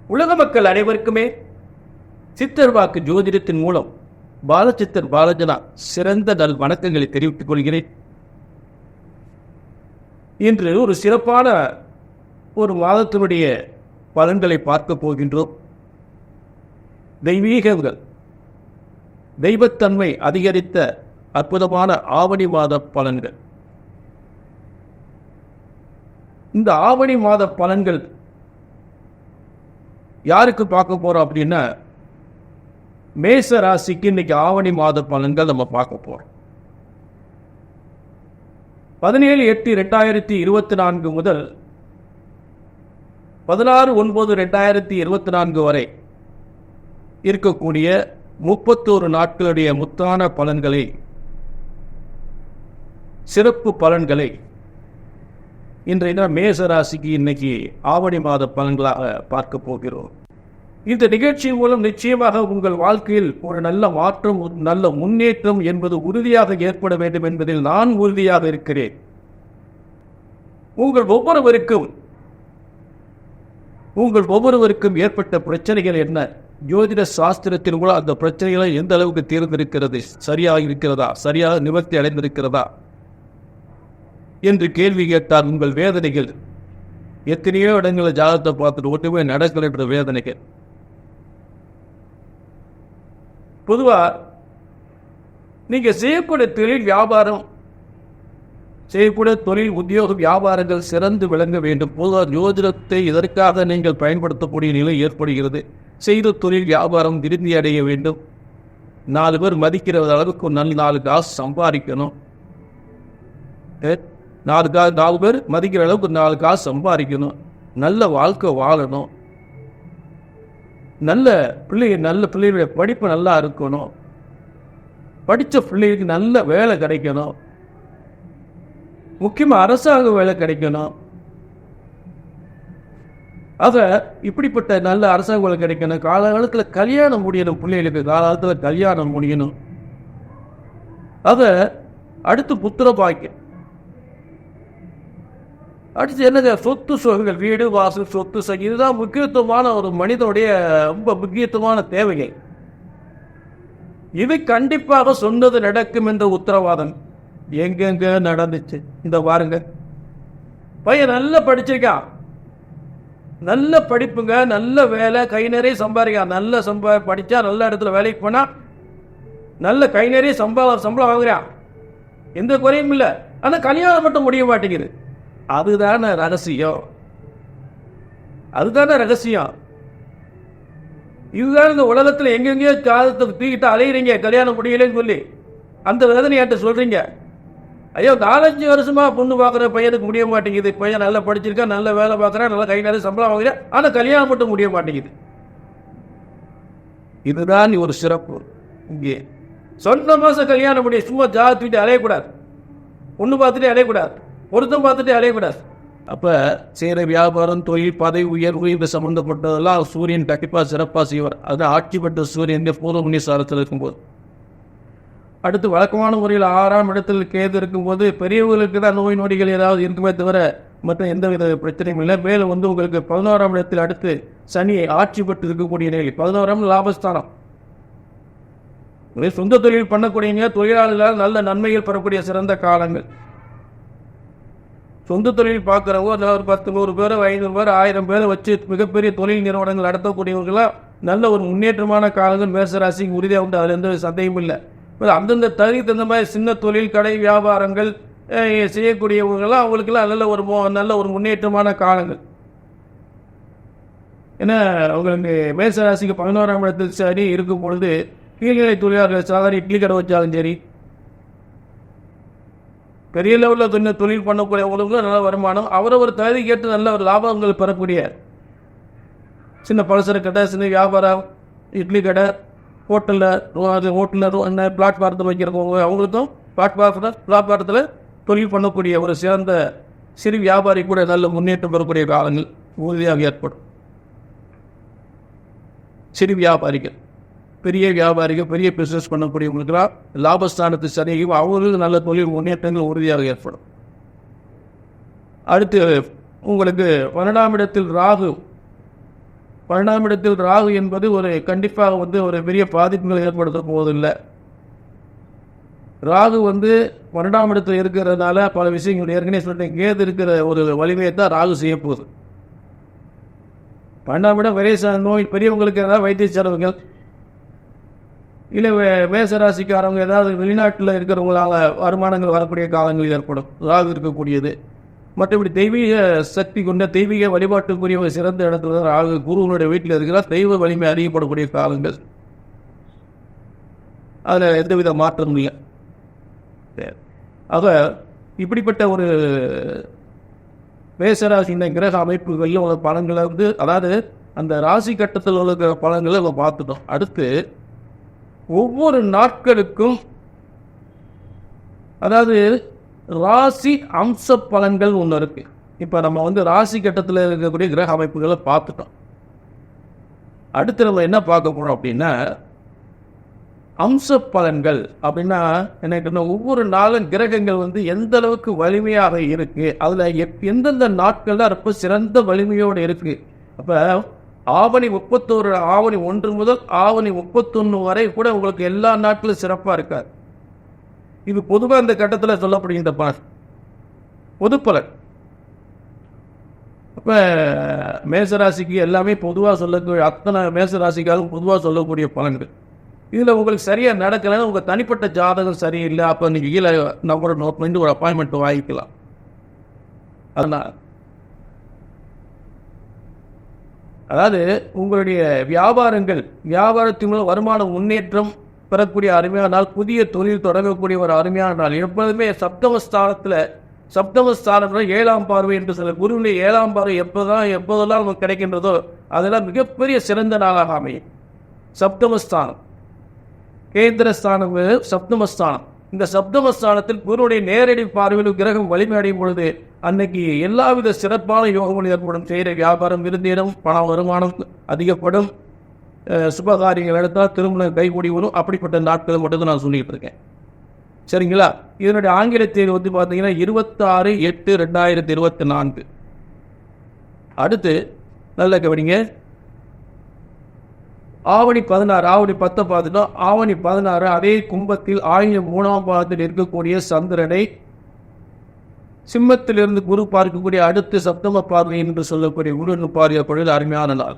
உலக மக்கள் அனைவருக்குமே சித்தர் வாக்கு ஜோதிடத்தின் மூலம் பாலச்சித்தர் பாலஜனா சிறந்த நல் வணக்கங்களை தெரிவித்துக் கொள்கிறேன். இன்று ஒரு சிறப்பான ஒரு மாதத்தினுடைய பலன்களை பார்க்க போகின்றோம். தெய்வீகங்கள், தெய்வத்தன்மை அதிகரித்த அற்புதமான ஆவணி மாத பலன்கள். இந்த ஆவணி மாத பலன்கள் யாருக்கு பார்க்க போறோம் அப்படின்னா, மேச ராசிக்கு இன்னைக்கு ஆவணி மாத பலன்கள் நம்ம பார்க்க போறோம். 17/8/2024 முதல் 16/9/2024 வரை இருக்கக்கூடிய 31 நாட்களுடைய முத்தான பலன்களை, சிறப்பு பலன்களை இன்றைய மேச ராசிக்கு இன்னைக்கு ஆவணி மாத பலன்களாக பார்க்க போகிறோம். இந்த நிகழ்ச்சி மூலம் நிச்சயமாக உங்கள் வாழ்க்கையில் ஒரு நல்ல மாற்றம், ஒரு நல்ல முன்னேற்றம் என்பது உறுதியாக ஏற்பட வேண்டும் என்பதில் நான் உறுதியாக இருக்கிறேன். உங்கள் ஒவ்வொருவருக்கும் ஏற்பட்ட பிரச்சனைகள் என்ன, ஜோதிட சாஸ்திரத்தில் கூட அந்த பிரச்சனைகளை எந்த அளவுக்கு தீர்ந்திருக்கிறது, சரியாக இருக்கிறதா, சரியாக நிவர்த்தி அடைந்திருக்கிறதா என்று கேள்வி கேட்டால் உங்கள் வேதனைகள், எத்தனையோ இடங்களில் ஜாதகத்தை பார்த்துட்டு ஒன்றுமே நடக்கிற வேதனைகள். பொதுவா நீங்க செய்யக்கூடிய தொழில், வியாபாரம், செய்யக்கூடிய தொழில், உத்தியோக வியாபாரங்கள் சிறந்து விளங்க வேண்டும். பொதுவாக ஜோதிடத்தை இதற்காக நீங்கள் பயன்படுத்தக்கூடிய நிலை ஏற்படுகிறது. செய்த தொழில் வியாபாரம் திருப்தி அடைய வேண்டும். 4 பேர் மதிக்கிற அளவுக்கு நல்ல 4 காசு சம்பாதிக்கணும். 4 பேர் மதிக்கிற அளவுக்கு 4 காசு சம்பாதிக்கணும். நல்ல வாழ்க்கை வாழணும். நல்ல பிள்ளைகளுடைய படிப்பு நல்லா இருக்கணும். படித்த பிள்ளைகளுக்கு நல்ல வேலை கிடைக்கணும். முக்கியமாக அரசாங்க வேலை கிடைக்கணும். இப்படிப்பட்ட நல்ல அரசாங்க வேலை கிடைக்கணும். காலகாலத்தில் கல்யாணம் முடியணும். பிள்ளைகளுக்கு காலகாலத்தில் கல்யாணம் முடியணும். அடுத்து புத்திர பாக்கியம். அடுத்து என்னங்க, சொத்து சுகங்கள், வீடு வாசல், சொத்து சகி, இதுதான் முக்கியத்துவமான ஒரு மனிதனுடைய ரொம்ப முக்கியத்துவமான தேவைகள். இது கண்டிப்பாக சொன்னது நடக்கும் என்ற உத்தரவாதம் எங்கெங்க நடந்துச்சு. இந்த பாருங்க, பையன் நல்லா படிச்சிருக்கான், நல்ல படிப்புங்க, நல்ல வேலை, கை நிறைய சம்பாதிக்கான், நல்ல படிச்சா நல்ல இடத்துல வேலைக்கு போனா நல்ல கை நிறைய சம்பளம் வாங்குறான், எந்த குறையும் இல்லை. ஆனால் கல்யாணம் மட்டும் முடிய மாட்டேங்குது. அதுதானே ரகசியம். இதுதான் இந்த உலகத்தில் எங்கெங்கேயோ காலத்தை தூக்கிட்டு அலையிறீங்க, கல்யாணம் முடியலன்னு சொல்லி அந்த வேதனையாட்ட சொல்றீங்க. ஐயோ, 4-5 வருஷமா பொண்ணு பார்க்குற பையனுக்கு முடிய மாட்டேங்குது. பையன் நல்லா படிச்சிருக்கா, நல்ல வேலை பார்க்குறான், நல்லா கை நிறைய சம்பளம் வாங்குறேன், ஆனால் கல்யாணம் மட்டும் முடிய மாட்டேங்குது. இதுதான் ஒரு சிறப்பு. இங்கே சொந்த மாசம் கல்யாணம் முடிய, சும்மா ஜாத்திட்டு அலையக்கூடாது, பொண்ணு பார்த்துட்டு அலையக்கூடாது, பொருத்தம் பார்த்துட்டு அலையக்கூடாது. அப்போ செய்கிற வியாபாரம், தொழில், பதவி உயர்வு இது சம்மந்தப்பட்டதெல்லாம் சூரியன் கண்டிப்பாக சிறப்பாக செய்வார். அது ஆட்சி பெற்ற சூரியன் பூர்வ புண்ணியசாரத்தில் இருக்கும்போது. அடுத்து வழக்கமான முறையில் 6ஆம் இடத்தில் கேது இருக்கும்போது பெரியவர்களுக்கு தான் நோய் நொடிகள் ஏதாவது இருக்குமே தவிர மற்ற எந்தவித பிரச்சனையும் இல்லை. மேலும் உங்களுக்கு 11ஆம் இடத்தில் அடுத்து சனி ஆட்சி பெற்று இருக்கக்கூடிய நிலை. 11ஆம் லாபஸ்தானம். சொந்த தொழில் பண்ணக்கூடியவங்க, தொழிலாளர்களால் நல்ல நன்மைகள் பெறக்கூடிய சிறந்த காலங்கள். சொந்த தொழில் பார்க்குறவங்க ஒரு 10, 100 பேரை, 500 பேர், 1000 பேரை வச்சு மிகப்பெரிய தொழில் நிறுவனங்கள் நடத்தக்கூடியவர்களாம் நல்ல ஒரு முன்னேற்றமான காலங்கள் மேசராசிக்கு உறுதியாக உண்டு. அதில் எந்த சந்தேகமும் இல்லை. அந்தந்த தகுதிக்கு தகுந்த மாதிரி சின்ன தொழில், கடை, வியாபாரங்கள் செய்யக்கூடியவங்களாம் அவங்களுக்கெல்லாம் நல்ல ஒரு முன்னேற்றமான காலங்கள். ஏன்னா அவங்களுக்கு மேசராசிக்கு 11ஆம் இடத்தில் சரி இருக்கும் பொழுது கீழ்நிலை தொழிலாளர்கள் சாதாரண இட்லி கடை வச்சாலும் சரி, பெரிய லெவலில் தொழில் பண்ணக்கூடியவங்களுக்கும் நல்ல வருமானம், அவரவர் தகுதி கேட்டு நல்ல ஒரு லாபங்கள் பெறக்கூடிய சின்ன பலசர கடை, சின்ன வியாபாரம், இட்லி கடை, ஹோட்டலில் பிளாட்பாரத்தில் வைக்கிறவங்க அவங்களுக்கும் பிளாட்பாரத்தில் தொழில் பண்ணக்கூடிய ஒரு சிறந்த சிறு வியாபாரி கூட நல்ல முன்னேற்றம் பெறக்கூடிய காலங்கள் உறுதியாக ஏற்படும். சிறு வியாபாரிகள், பெரிய வியாபாரிகள், பெரிய பிஸ்னஸ் பண்ணக்கூடியவங்களுக்கெல்லாம் லாபஸ்தானத்து சனியும் அவங்களுக்கு நல்ல தொழில் முன்னேற்றங்கள் உறுதியாக ஏற்படும். அடுத்து உங்களுக்கு 12ஆம் இடத்தில் ராகு 12ஆம் இடத்தில் ராகு என்பது ஒரு கண்டிப்பாக ஒரு பெரிய பாதிப்புகளை ஏற்படுத்த போவதில்லை. ராகு 12ஆம் இடத்தில் இருக்கிறதுனால பல விஷயங்கள் ஏற்கனவே சொல்லிட்டேன். கேது இருக்கிற ஒரு வலிமையை தான் ராகு செய்ய போகுது. 12ஆம் இடம் விரை நோய், பெரியவங்களுக்கு ஏதாவது வைத்திய செலவுகள், இல்லை மேசராசிக்காரவங்க ஏதாவது வெளிநாட்டில் இருக்கிறவங்களால வருமானங்கள் வரக்கூடிய காலங்கள் ஏற்படும் ராகு இருக்கக்கூடியது. மற்றபடி தெய்வீக சக்தி கொண்ட தெய்வீக வழிபாட்டுக்குரிய ஒரு சிறந்த இடத்துல தான் ராகு குருவனுடைய வீட்டில் இருக்கிறார். தெய்வ வலிமை அறியப்படக்கூடிய காலங்கள், அதில் எந்தவித மாற்றமும் இல்லை. ஆக இப்படிப்பட்ட ஒரு மேசராசியின் கிரக அமைப்புகளில் உள்ள பலன்களை அதாவது அந்த ராசி கட்டத்தில் உள்ள பலன்களை நம்ம பார்த்துட்டோம். அடுத்து ஒவ்வொரு நாட்களுக்கும் அதாவது ராசி அம்ச பலன்கள் ஒன்று இருக்கு. இப்போ நம்ம ராசி கட்டத்தில் இருக்கக்கூடிய கிரக அமைப்புகளை பார்த்துட்டோம். அடுத்து நம்ம என்ன பார்க்க போறோம் அப்படின்னா அம்ச பலன்கள். அப்படின்னா என்ன, ஒவ்வொரு நாளும் கிரகங்கள் எந்த அளவுக்கு வலிமையாக இருக்கு, அதுல எந்தெந்த நாட்கள்ல ரொம்ப சிறந்த வலிமையோடு இருக்கு. அப்ப ஆவணி 31, ஆவணி 1 முதல் ஆவணி 31 வரை கூட உங்களுக்கு எல்லா நாட்களும் சிறப்பா இருக்காது. இது பொதுவாக இந்த கட்டத்தில் சொல்லப்படுகின்ற பலன், பொது பலன். அப்ப மேசராசிக்கு எல்லாமே பொதுவாக சொல்லக்கூடிய அத்தனை மேசராசிக்காகவும் பொதுவாக சொல்லக்கூடிய பலன்கள். இதில் உங்களுக்கு சரியா நடக்கலைன்னு உங்க தனிப்பட்ட ஜாதகம் சரியில்லை, அப்போ நீங்க கீழே நம்பர் நோட் பண்ணி ஒரு அப்பாயின்மெண்ட் வாங்கிக்கலாம். அதனால அதாவது உங்களுடைய வியாபாரத்தின் மூலம் வருமான முன்னேற்றம் பெறக்கூடிய அருமையான நாள், புதிய தொழில் தொடங்கக்கூடிய ஒரு அருமையான நாள். எப்போதுமே சப்தமஸ்தானத்தில் 7ஆம் பார்வை என்று சொல்ல குருவிலே 7ஆம் பார்வை எப்போதெல்லாம் நமக்கு கிடைக்கின்றதோ அதெல்லாம் மிகப்பெரிய சிறந்த நாளாக அமையும். சப்தமஸ்தானம் கேந்திரஸ்தானம், சப்தமஸ்தானம். இந்த சப்தமஸ்தானத்தில் குருவுடைய நேரடி பார்வையில் கிரகம் வலிமை அடையும் பொழுது அன்னைக்கு எல்லாவித சிறப்பான யோகங்கள் ஏற்படும். செய்கிற வியாபாரம் விருந்திடம், பண வருமானம் அதிகப்படும், சுபகாரியங்கள் எடுத்தால் திருமணம் கைகூடி வரும். அப்படிப்பட்ட நாட்களை மட்டும் நான் சொல்லிட்டு இருக்கேன். சரிங்களா? இதனுடைய ஆங்கில தேதி பார்த்தீங்கன்னா 26/8/2024. அடுத்து நல்ல கவனிங்க. ஆவணி 10 பார்த்துட்டோம். ஆவணி 16 அதே கும்பத்தில் ஆயிரம் 3ஆம் பாதத்தில் இருக்கக்கூடிய சந்திரனை சிம்மத்திலிருந்து குரு பார்க்கக்கூடிய அடுத்து சப்தம பார்வை என்று சொல்லக்கூடிய குரு பார்வையப்பொழுது அருமையான நாள்.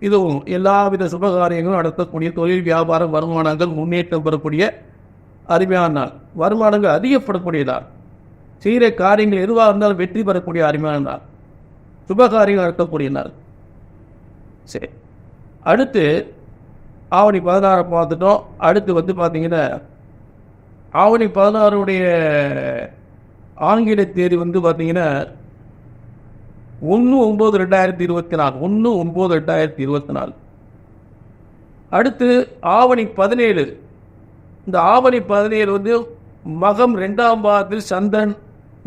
இதுவும் எல்லாவித சுபகாரியங்களும் நடத்தக்கூடிய தொழில் வியாபாரம் வருமானங்கள் முன்னேற்றம் பெறக்கூடிய அருமையான நாள். வருமானங்கள் அதிகப்படக்கூடிய நாள். செய்கிற காரியங்கள் எதுவாக இருந்தாலும் வெற்றி பெறக்கூடிய அருமையான நாள். சுபகாரியங்கள் நடத்தக்கூடிய நாள். சரி, அடுத்து ஆவணி 16 பார்த்துட்டோம். அடுத்து பார்த்தீங்கன்னா ஆவணி 16 ஆங்கில தேதி பார்த்தீங்கன்னா 1/9/2024. 1/9/2024. அடுத்து ஆவணி 17. இந்த ஆவணி 17 மகம் 2ஆம் பாதத்தில் சந்திரன்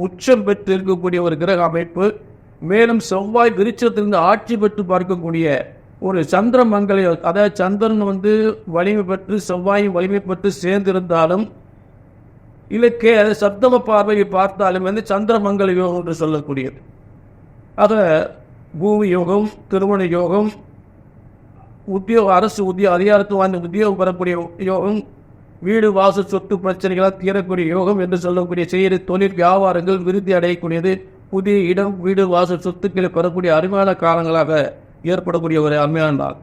உச்சம் பெற்று இருக்கக்கூடிய ஒரு கிரக அமைப்பு. மேலும் செவ்வாய் விருட்சத்திலிருந்து ஆட்சி பெற்று பார்க்கக்கூடிய ஒரு சந்திர மங்கள, அதாவது சந்திரன் வலிமை பெற்று செவ்வாயும் வலிமை பெற்று சேர்ந்திருந்தாலும் இலக்கே அது சப்தம பார்வையை பார்த்தாலும் சந்திர மங்கள யோகம் என்று சொல்லக்கூடியது. ஆக பூமி யோகம், திருமண யோகம், அரசு அதிகாரத்துவ உத்தியோகம் பெறக்கூடிய யோகம், வீடு வாசு சொத்து பிரச்சனைகளால் தீரக்கூடிய யோகம் என்று சொல்லக்கூடிய செய்கிற தொழில் வியாபாரங்கள் விருத்தி அடையக்கூடியது. புதிய இடம், வீடு வாசு சொத்துக்களை பெறக்கூடிய அருமையான காலங்களாக ஏற்படக்கூடிய ஒரு அருமையான நாள்.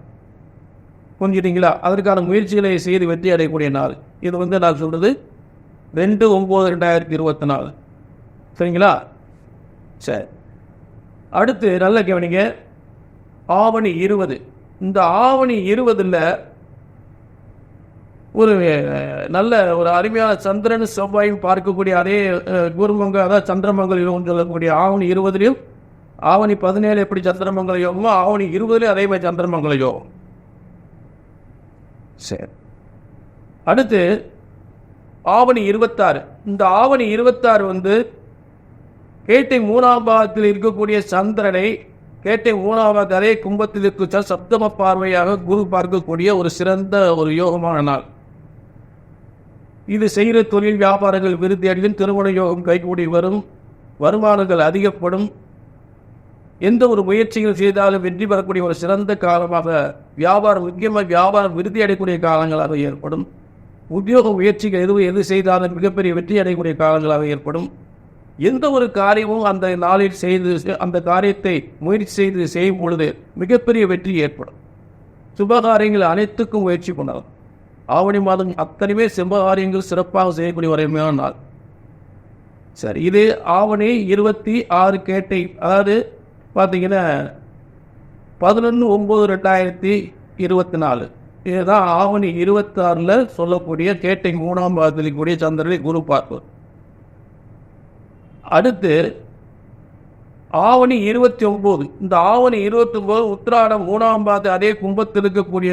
புரிஞ்சுட்டீங்களா? அதற்கான முயற்சிகளை செய்து வெற்றி அடையக்கூடிய நாள். இது நான் சொல்றது 2/9/2024. சரிங்களா? சரி, அடுத்து நல்ல கவனிங்க. ஆவணி 20. இந்த ஆவணி 20ல் ஒரு நல்ல ஒரு அருமையான சந்திரன் செவ்வாயும் பார்க்கக்கூடிய அதே குருமங்க, அதாவது சந்திரமங்கல யோகம் சொல்லக்கூடிய ஆவணி 20லையும், ஆவணி 17 எப்படி சந்திரமங்கல யோகமோ ஆவணி 20லையும் அதே மாதிரி சந்திரமங்கல யோகம். சரி, அடுத்து ஆவணி 26. இந்த ஆவணி 26 கேட்டை 3ஆம் பாகத்தில் இருக்கக்கூடிய சந்திரனை கேட்டை 3ஆம் பாகத்தில் அதே கும்பத்தில் இருக்க சப்தம பார்வையாக குரு பார்க்கக்கூடிய ஒரு சிறந்த ஒரு யோகமான நாள். இது செய்கிற தொழில் வியாபாரங்கள் விருத்தி அடையும், திருமண யோகம் கைகூடி வரும், வருமானங்கள் அதிகப்படும், எந்த ஒரு முயற்சிகள் செய்தாலும் வெற்றி பெறக்கூடிய ஒரு சிறந்த காலமாக, வியாபாரம் முக்கியமாக வியாபாரம் விருத்தி அடையக்கூடிய காலங்களாக ஏற்படும். உத்தியோக முயற்சிகள் எது செய்தாலும் மிகப்பெரிய வெற்றி அடையக்கூடிய காலங்களாக ஏற்படும். எந்த ஒரு காரியமும் அந்த நாளில் அந்த காரியத்தை முயற்சி செய்து செய்யும் பொழுது மிகப்பெரிய வெற்றி ஏற்படும். சுபகாரியங்கள் அனைத்துக்கும் முயற்சி பண்ணலாம். ஆவணி மாதம் அத்தனையுமே சுபகாரியங்கள் சிறப்பாக செய்யக்கூடிய ஒரு அருமையான நாள். சரி, இது ஆவணி 26 கேட்டை, அதாவது பார்த்தீங்கன்னா 11/9/2024. இதுதான் ஆவணி 26 சொல்லக்கூடிய கேட்டை 3ஆம் பாதத்தில் கூடிய சந்திரனை குரு பார்ப்பது. அடுத்து ஆவணி 29. இந்த ஆவணி 29 உத்திராடம் 3ஆம் பாத அதே கும்பத்தில் இருக்கக்கூடிய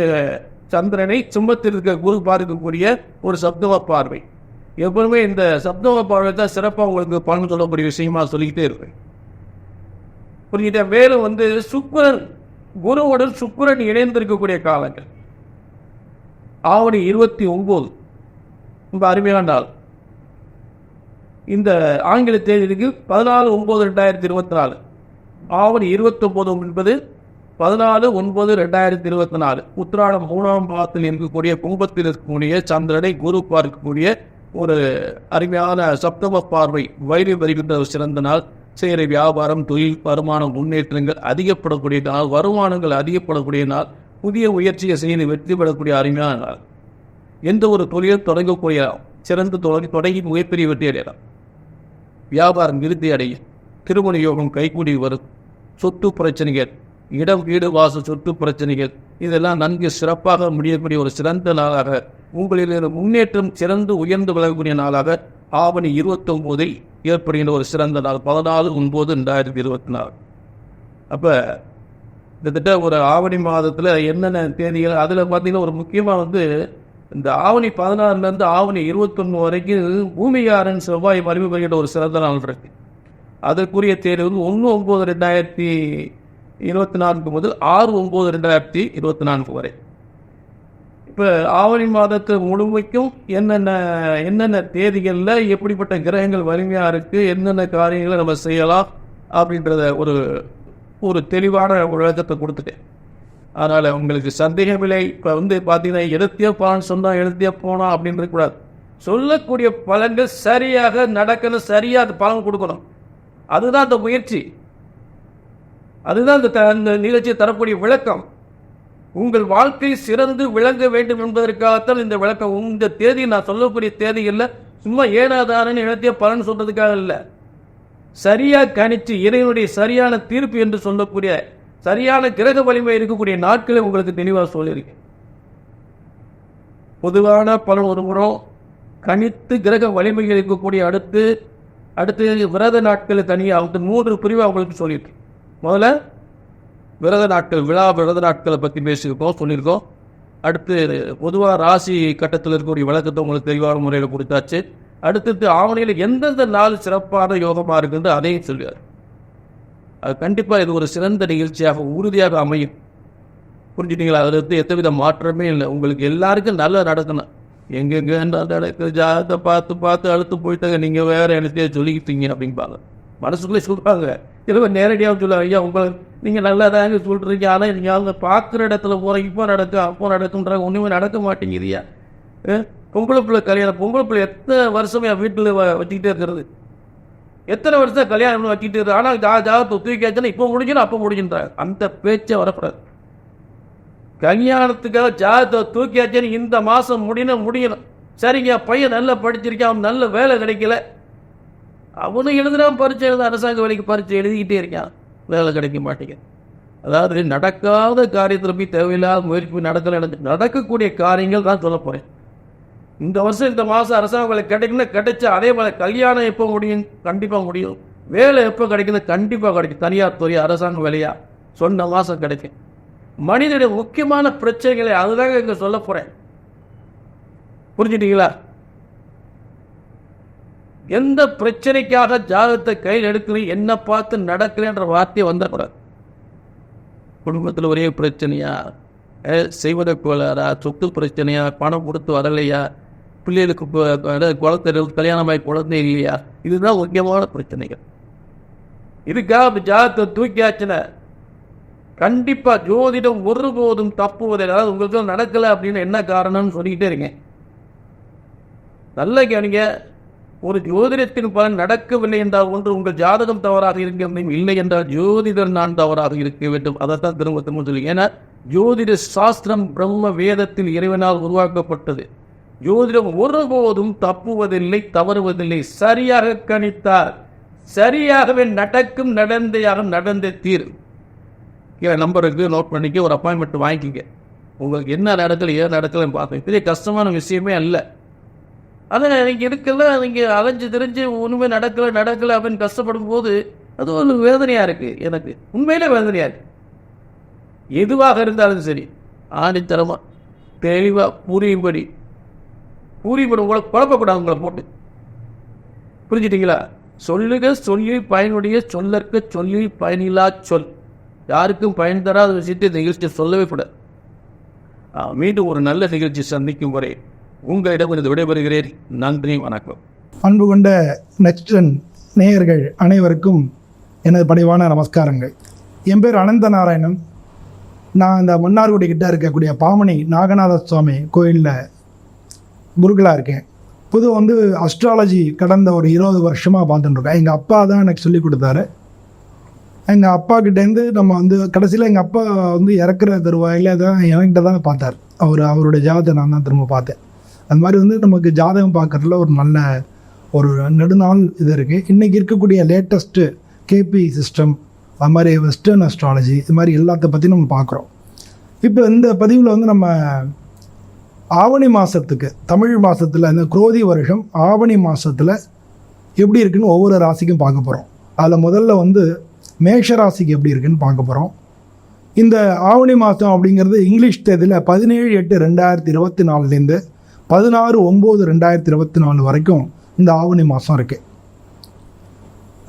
சந்திரனை சிம்மத்தில் இருக்க குரு பார்க்கக்கூடிய ஒரு சப்தம பார்வை. எப்பவுமே இந்த சப்தம பார்வை தான் சிறப்பாக உங்களுக்கு பலன் சொல்லக்கூடிய விஷயமா சொல்லிக்கிட்டே இருப்பேன். புரிஞ்சுட்ட. மேலும் சுக்கிரன், குருவுடன் சுக்கிரன் இணைந்திருக்கக்கூடிய காலங்கள் ஆவணி 29 ரொம்ப அருமையான நாள். இந்த ஆங்கில தேதிக்கு 14/9/2024. ஆவணி 29 என்பது 14/9/2024. உத்திராடம் 3ஆம் பாதத்தில் இருக்கக்கூடிய கும்பத்தில் இருக்கக்கூடிய சந்திரனை குரு பார்க்கக்கூடிய ஒரு அருமையான சப்தம பார்வை. வைரி வருகின்ற ஒரு சிறந்த நாள். செய்கிற வியாபாரம், தொழில், வருமானம், முன்னேற்றங்கள் அதிகப்படக்கூடிய நாள். வருமானங்கள் அதிகப்படக்கூடிய நாள். புதிய முயற்சியை செய்து வெற்றி பெறக்கூடிய அருமையான நாள். எந்த ஒரு தொழிலும் தொடங்கக்கூடிய சிறந்த தொடங்கி மிகப்பெரிய வெற்றி அடையலாம். வியாபாரம் விருத்தி அடையும். திருமண யோகம் கைகூடி வரும். சொத்து பிரச்சனைகள், இடம் வீடு வாசல் சொத்து பிரச்சனைகள் இதெல்லாம் நன்கு சிறப்பாக முடியக்கூடிய ஒரு சிறந்த நாளாக, உங்களில் முன்னேற்றம் சிறந்து உயர்ந்து விளங்கக்கூடிய நாளாக ஆவணி 29 ஏற்படுகின்ற ஒரு சிறந்த நாள் 14/9/2024. அப்போ கிட்டத்தட்ட ஒரு ஆவணி மாதத்தில் என்னென்ன தேதிகள், அதில் பார்த்தீங்கன்னா ஒரு முக்கியமாக இந்த ஆவணி 16 ஆவணி 21 வரைக்கும் பூமிகாரன் செவ்வாய் மறைவு பெறுகின்ற ஒரு சிறந்த நாள் இருக்கு. அதற்குரிய தேதி 1/9/2024 முதல் 6/9/2024 வரை. இப்போ ஆவணி மாதத்து முழுமைக்கும் என்னென்ன தேதிகளில் எப்படிப்பட்ட கிரகங்கள் வலிமையாக இருக்குது, என்னென்ன காரியங்களை நம்ம செய்யலாம் அப்படின்றத ஒரு தெளிவான விளக்கத்தை கொடுத்துட்டேன். அதனால் உங்களுக்கு சந்தேகமில்லை. இப்போ பார்த்தீங்கன்னா எழுத்திய பலன் சொன்னால் எழுத்திய போனால் அப்படின்னு இருக்கக்கூடாது. சொல்லக்கூடிய பலன்கள் சரியாக நடக்கணும், சரியாக அது பலன் கொடுக்கணும். அதுதான் அந்த முயற்சி, அதுதான் இந்த நிகழ்ச்சியை தரக்கூடிய விளக்கம். உங்கள் வாழ்க்கை சிறந்து விளங்க வேண்டும் என்பதற்காகத்தான் இந்த விளக்கம். இந்த தேதி நான் சொல்லக்கூடிய தேதிகளில் சும்மா ஏனாதானன்னு எழுத்திய பலன் சொல்றதுக்காக இல்லை. சரியாக கணிச்சு இறைவனுடைய சரியான தீர்ப்பு என்று சொல்லக்கூடிய சரியான கிரக வலிமை இருக்கக்கூடிய நாட்களை உங்களுக்கு தெளிவாக சொல்லியிருக்கேன். பொதுவான பலன் ஒரு முறம் கணித்து கிரக வலிமைகள் இருக்கக்கூடிய அடுத்து விரத நாட்கள் தனியாக 3 பிரிவாக உங்களுக்கு சொல்லியிருக்கேன். முதல்ல விரத நாட்கள், விரத நாட்களை பற்றி சொல்லியிருக்கோம். அடுத்து பொதுவாக ராசி கட்டத்தில் இருக்கக்கூடிய விளக்கத்தை உங்களுக்கு தெளிவான முறையில் கொடுத்தாச்சு. அடுத்தது ஆவணியில் எந்தெந்த நாள் சிறப்பான யோகமாக இருக்குன்னு அதையும் சொல்லுவார். அது கண்டிப்பாக இது ஒரு சிறந்த நிகழ்ச்சியாக உறுதியாக அமையும். புரிஞ்சுட்டீங்களா? அதில் எந்தவித மாற்றமே இல்லை. உங்களுக்கு எல்லாருக்கும் நல்லா நடக்கணும். எங்கெங்க நடக்குது ஜாதகத்தை பார்த்து அழுத்து போயிட்டாங்க, நீங்கள் வேற இடத்தையே சொல்லிக்கிட்டீங்க அப்படின்பாங்க. மனசுக்குள்ளே சொல்கிறாங்க. இல்லை நேரடியாக சொல்லுவாங்க, ஐயா நீங்கள் நல்லா தாங்க சொல்கிறீங்க, ஆனால் நீங்கள் அவங்க பார்க்குற இடத்துல போகிறீங்க, இப்போ நடக்கும் அப்போ நடக்குன்றாங்க, ஒன்றுமே நடக்க மாட்டேங்குதுயா. பொம்பளை பிள்ளை கல்யாணம், பொம்பளை பிள்ளை எத்தனை வருஷம் என் வீட்டில் வச்சுக்கிட்டே இருக்கிறது, எத்தனை வருஷம் கல்யாணம் வச்சுக்கிட்டு இருக்கு. ஆனால் ஜாதகத்தை தூக்கியாச்சுன்னா இப்போ முடிஞ்சுன்னா அப்போ முடிஞ்சுன்றாங்க. அந்த பேச்சை வரக்கூடாது. கல்யாணத்துக்காக ஜாதகத்தை தூக்கியாச்சுன்னு இந்த மாதம் முடியணும். சரிங்க, பையன் நல்லா படிச்சிருக்கான், அவன் நல்ல வேலை கிடைக்கல, அவனும் எழுதுனான் பரீட்சை எழுத, அரசாங்க வேலைக்கு பரீட்சை எழுதிக்கிட்டே இருக்கான், வேலை கிடைக்க மாட்டேங்குது. அதாவது நடக்காத காரியத்தில் போய் தேவையில்லாத முயற்சி நடக்கக்கூடிய காரியங்கள் தான் சொல்ல போகிறேன். இந்த வருஷம் இந்த மாதம் அரசாங்க வேலை கிடைக்குன்னு கிடைச்சா, அதே மாதிரி கல்யாணம் எப்போ முடியும்? கண்டிப்பாக முடியும். வேலை எப்போ கிடைக்குது? கண்டிப்பாக கிடைக்கும். தனியார் துறை, அரசாங்க வேலையா சொன்ன மாதம் கிடைக்கும். மனிதனுடைய முக்கியமான பிரச்சனைகளை அதுதாங்க இங்கே சொல்ல போகிறேன். புரிஞ்சுட்டீங்களா? எந்த பிரச்சனைக்காக ஜாதகத்தை கையில் எடுக்கிறீங்க, என்ன பார்த்து நடக்கலன்ற வார்த்தையை வந்துடக்கூடாது. குடும்பத்தில் ஒரே பிரச்சனையா, செய்வதை கோளாரா, சொத்து பிரச்சனையா, பணம் கொடுத்து வரலையா, பிள்ளைகளுக்கு குழந்தை கல்யாணமாய் குழந்தை இல்லையா, இதுதான் முக்கியமான பிரச்சனைகள். இதுக்காக ஜாதகத்தை தூக்கியாச்சுன்னா கண்டிப்பா ஜோதிடம் ஒருபோதும் தப்புவதில்லை. அதாவது உங்களுக்கு நடக்கலை அப்படின்னு என்ன காரணம்னு சொல்லிக்கிட்டே இருக்கேன். நல்ல கவனிங்க, ஒரு ஜோதிடத்தின் பலன் நடக்கவில்லை என்றால் ஒன்று உங்கள் ஜாதகம் தவறாக இருக்க வேண்டும், இல்லை என்றால் ஜோதிடர் நான் தவறாக இருக்க வேண்டும். அதைத்தான் திரும்ப திரும்ப சொல்லி. ஏன்னா ஜோதிட சாஸ்திரம் பிரம்ம வேதத்தில் இறைவனால் உருவாக்கப்பட்டது. ஜோதிடம் ஒருபோதும் தப்புவதில்லை, தவறுவதில்லை. சரியாக கணித்தார் சரியாகவே நடக்கும், நடந்தே தீரும். நம்பருக்கு நோட் பண்ணிக்க, ஒரு அப்பாயின்மெண்ட் வாங்கிக்கிங்க. உங்களுக்கு என்ன நடக்கல ஏன் நடக்கலன்னு பார்த்தேன். பெரிய கஷ்டமான விஷயமே அல்ல. அதை நீங்கள் இருக்கல, நீங்கள் அலைஞ்சு தெரிஞ்சு ஒன்றுமே நடக்கலை அப்படின்னு கஷ்டப்படும் போது அது ஒரு வேதனையாக இருக்குது. எனக்கு உண்மையிலே வேதனையாக இருக்குது. எதுவாக இருந்தாலும் சரி ஆணித்தரமாக தெளிவாக புரியும்படி உங்களை குழப்பக்கூடாது. உங்களை போட்டு புரிஞ்சிட்டிங்களா? சொல்லுக சொல்லில் பயனுடைய சொல்லற்க சொல்லில் பயனில்லா சொல். யாருக்கும் பயன் தராத விஷயத்தை நிகழ்ச்சி சொல்லவே கூடாது. மீண்டும் ஒரு நல்ல நிகழ்ச்சி சந்திக்கும் வரை உங்களிடம் இருந்து விடைபெறுகிறேன். நன்றி, வணக்கம். அன்பு கொண்ட நெக்ஸ்டன் நேயர்கள் அனைவருக்கும் எனது பணிவான நமஸ்காரங்கள். என் பேர் அனந்த நாராயணன். நான் இந்த மன்னார்குடி கிட்ட இருக்கக்கூடிய பாமணி நாகநாத சுவாமி கோயிலில் குருக்களாக இருக்கேன். பொதுவாக அஸ்ட்ராலஜி கடந்த ஒரு 20 வருஷமாக பார்த்துட்டுருக்கேன். எங்கள் அப்பா தான் எனக்கு சொல்லிக் கொடுத்தாரு. எங்கள் அப்பா கிட்டேருந்து நம்ம கடைசியில் எங்கள் அப்பா இறக்குற தருவாயில் தான் என்கிட்ட தான் பார்த்தார். அவருடைய ஜாதகத்தை நான் தான் திரும்ப பார்த்தேன். அது மாதிரி நமக்கு ஜாதகம் பார்க்குறதுல ஒரு நல்ல ஒரு நெடுநாள் இது இருக்குது. இன்றைக்கி இருக்கக்கூடிய லேட்டஸ்ட்டு கேபி சிஸ்டம், அது மாதிரி வெஸ்டர்ன் அஸ்ட்ராலஜி, இது மாதிரி எல்லாத்த பற்றி நம்ம பார்க்குறோம். இப்போ இந்த பதிவில் நம்ம ஆவணி மாதத்துக்கு, தமிழ் மாதத்தில் இந்த குரோதி வருஷம் ஆவணி மாதத்தில் எப்படி இருக்குன்னு ஒவ்வொரு ராசிக்கும் பார்க்க போகிறோம். அதில் முதல்ல மேஷ ராசிக்கு எப்படி இருக்குன்னு பார்க்க போகிறோம். இந்த ஆவணி மாதம் அப்படிங்கிறது இங்கிலீஷ் தேதியில் 17/8/2024 16/9/2024 வரைக்கும் இந்த ஆவணி மாதம் இருக்குது.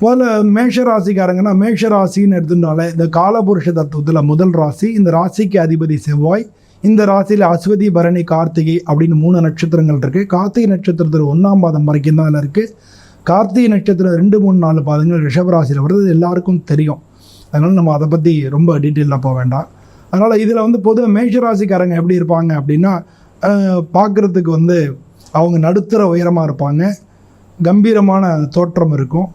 முதல்ல மேஷ ராசிக்காரங்கன்னா, மேஷ ராசின்னு எடுத்துட்டாலே இந்த காலபுருஷ தத்துவத்தில் முதல் ராசி. இந்த ராசிக்கு அதிபதி செவ்வாய். இந்த ராசியில் அஸ்வதி, பரணி, கார்த்திகை அப்படின்னு 3 நட்சத்திரங்கள் இருக்குது. கார்த்திகை நட்சத்திரத்தில் 1ஆம் பாதம் வரைக்கும் தான் அதில் இருக்குது. கார்த்திகை நட்சத்திரம் 2, 3, 4 பாதங்கள் ரிஷபராசியில் வருது. எல்லாருக்கும் தெரியும். அதனால் நம்ம அதை பற்றி ரொம்ப டீட்டெயிலாக போக வேண்டாம். அதனால் இதில் பொதுவாக மேஷராசிக்காரங்க எப்படி இருப்பாங்க அப்படின்னா, பார்க்குறதுக்கு அவங்க நடுத்தர உயரமாக இருப்பாங்க. கம்பீரமான தோற்றம் இருக்கும்.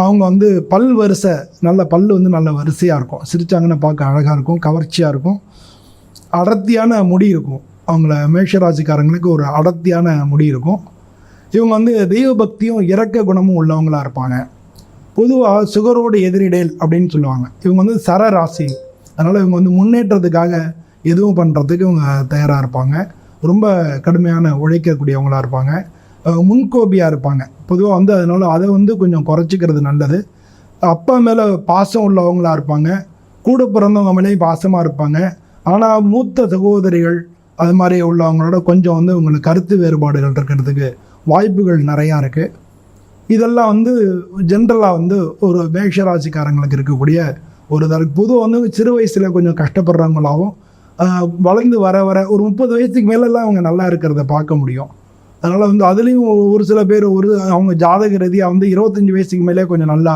அவங்க பல் வரிசை நல்ல பல் நல்ல வரிசையாக இருக்கும். சிரித்தாங்கன்னா பார்க்க அழகாக இருக்கும், கவர்ச்சியாக இருக்கும். அடர்த்தியான முடி இருக்கும். அவங்கள மேஷராசிக்காரங்களுக்கு ஒரு அடர்த்தியான முடி இருக்கும். இவங்க தெய்வ பக்தியும் இரக்க குணமும் உள்ளவங்களாக இருப்பாங்க. பொதுவாக சுகரோடு எதிரிடேல் அப்படின்னு சொல்லுவாங்க. இவங்க சர ராசி. அதனால் இவங்க முன்னேற்றத்துக்காக எதுவும் பண்ணுறதுக்கு இவங்க தயாராக இருப்பாங்க. ரொம்ப கடுமையான உழைக்கக்கூடியவங்களாக இருப்பாங்க. முன்கோபியாக இருப்பாங்க. பொதுவாக அதனால் அதை கொஞ்சம் குறைச்சிக்கிறது நல்லது. அப்பா மேலே பாசம் உள்ளவங்களாக இருப்பாங்க. கூட பிறந்தவங்க மேலேயும் பாசமாக இருப்பாங்க. ஆனால் மூத்த சகோதரிகள் அது மாதிரி உள்ளவங்களோட கொஞ்சம் உங்களுக்கு கருத்து வேறுபாடுகள் இருக்கிறதுக்கு வாய்ப்புகள் நிறையா இருக்குது. இதெல்லாம் ஜென்ரலாக ஒரு மேஷராசிக்காரங்களுக்கு இருக்கக்கூடிய ஒரு பொதுவாக சிறு வயசில் கொஞ்சம் கஷ்டப்படுறவங்களாகவும் வளர்ந்து வர ஒரு 30 வயசுக்கு மேலெல்லாம் அவங்க நல்லா இருக்கிறத பார்க்க முடியும். அதனால் அதுலேயும் ஒரு சில பேர் அவங்க ஜாதக ரீதியாக 25 வயசுக்கு மேலே கொஞ்சம் நல்லா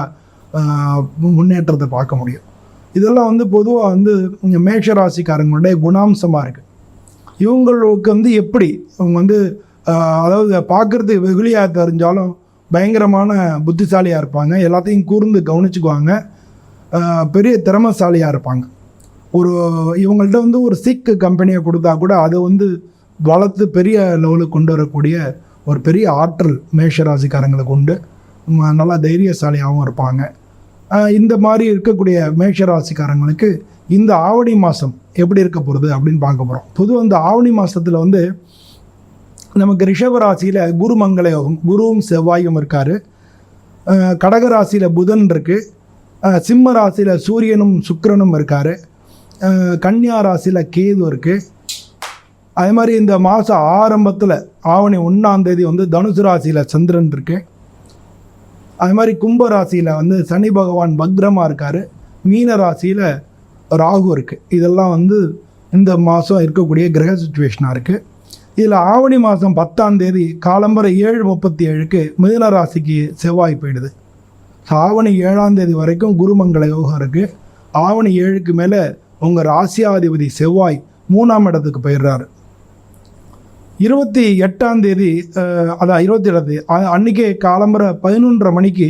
முன்னேற்றத்தை பார்க்க முடியும். இதெல்லாம் பொதுவாக மேஷராசிக்காரங்களுடைய குணாம்சமாக இருக்குது. இவங்களுக்கு எப்படி அவங்க அதாவது பார்க்குறதுக்கு வெகுளியாக தெரிஞ்சாலும் பயங்கரமான புத்திசாலியாக இருப்பாங்க. எல்லாத்தையும் கூர்ந்து கவனிச்சுக்குவாங்க. பெரிய திறமைசாலியாக இருப்பாங்க. இவங்கள்ட்ட ஒரு சிக் கம்பெனியை கொடுத்தா கூட அதை வளர்த்து பெரிய லெவலுக்கு கொண்டு வரக்கூடிய ஒரு பெரிய ஆற்றல் மேஷராசிக்காரங்களுக்கு உண்டு. நல்லா தைரியசாலியாகவும் இருப்பாங்க. இந்த மாதிரி இருக்கக்கூடிய மேஷராசிக்காரங்களுக்கு இந்த ஆவணி மாதம் எப்படி இருக்க போகிறது அப்படின்னு பார்க்க போகிறோம். பொதுவாக இந்த ஆவணி மாதத்தில் நமக்கு ரிஷபராசியில் குருமங்கள யோகம், குருவும் செவ்வாயும் இருக்கார். கடகராசியில் புதன் இருக்குது. சிம்ம ராசியில் சூரியனும் சுக்கிரனும் இருக்கார். கன்னியா ராசியில் கேது இருக்குது. அதே மாதிரி இந்த மாதம் ஆரம்பத்தில் ஆவணி 1ஆம் தேதி தனுசு ராசியில் சந்திரன் இருக்குது. அது மாதிரி கும்ப ராசியில் சனி பகவான் பக்ரமாக இருக்கார். மீன ராசியில் ராகு இருக்குது. இதெல்லாம் இந்த மாதம் இருக்கக்கூடிய கிரக சுச்சுவேஷனாக இருக்குது. இதில் ஆவணி மாதம் 10ஆம் தேதி காலம்பரை 7:37 மிதுன ராசிக்கு செவ்வாய் போயிடுது. ஆவணி 7ஆம் தேதி வரைக்கும் குருமங்கள யோகம் இருக்குது. ஆவணி 7க்கு மேலே உங்கள் ராசியாதிபதி செவ்வாய் 3ஆம் இடத்துக்கு போயிடுறாரு. 28ஆம் தேதி அதான் 27ஆம் தேதி அன்றைக்கே காலம்பரை 11:30 மணிக்கு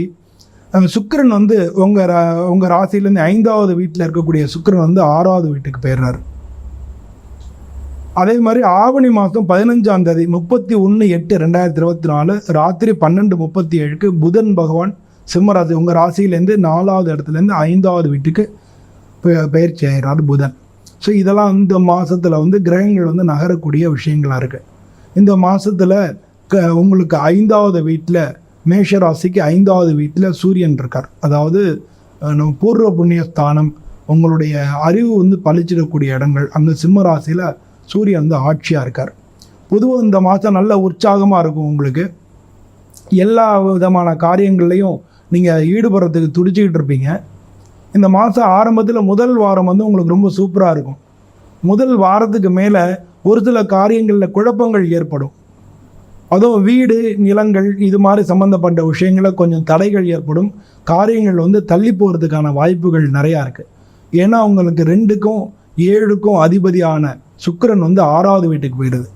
சுக்கிரன் வந்து உங்கள் ராசியிலேருந்து 5வது வீட்டில் இருக்கக்கூடிய சுக்கிரன் வந்து 6வது வீட்டுக்கு போயிடுறாரு. அதே மாதிரி ஆவணி மாதம் 15ஆம் தேதி 31/8/2024 ராத்திரி 12:37க்கு புதன் பகவான் சிம்மராசி உங்கள் ராசியிலேருந்து 4வது இடத்துலேருந்து 5வது வீட்டுக்கு பயிற்சி ஆகிறார் புதன். ஸோ இதெல்லாம் இந்த மாதத்தில் வந்து கிரகங்கள் வந்து நகரக்கூடிய விஷயங்களாக இருக்குது. இந்த மாதத்தில் உங்களுக்கு 5வது வீட்டில் மேஷ ராசிக்கு 5வது வீட்டில் சூரியன் இருக்கார். அதாவது நம்ம பூர்வ புண்ணிய ஸ்தானம், உங்களுடைய அறிவு வந்து பழிச்சிடக்கூடிய இடங்கள், அந்த சிம்ம ராசியில் சூரியன் வந்து ஆட்சியாக இருக்கார். பொதுவாக இந்த மாதம் நல்ல உற்சாகமாக இருக்கும். உங்களுக்கு எல்லா விதமான காரியங்கள்லையும் நீங்கள் ஈடுபடுறதுக்கு துடிச்சிக்கிட்டு இருப்பீங்க. இந்த மாதம் ஆரம்பத்தில் முதல் வாரம் வந்து உங்களுக்கு ரொம்ப சூப்பராக இருக்கும். முதல் வாரத்துக்கு மேலே ஒரு சில காரியங்களில் குழப்பங்கள் ஏற்படும். அதுவும் வீடு நிலங்கள் இது மாதிரி சம்மந்தப்பட்ட விஷயங்களில் கொஞ்சம் தடைகள் ஏற்படும். காரியங்கள் வந்து தள்ளி போகிறதுக்கான வாய்ப்புகள் நிறையா இருக்குது. ஏன்னா உங்களுக்கு 2க்கும் 7க்கும் அதிபதியான சுக்கிரன் வந்து 6வது வீட்டுக்கு போயிடுது.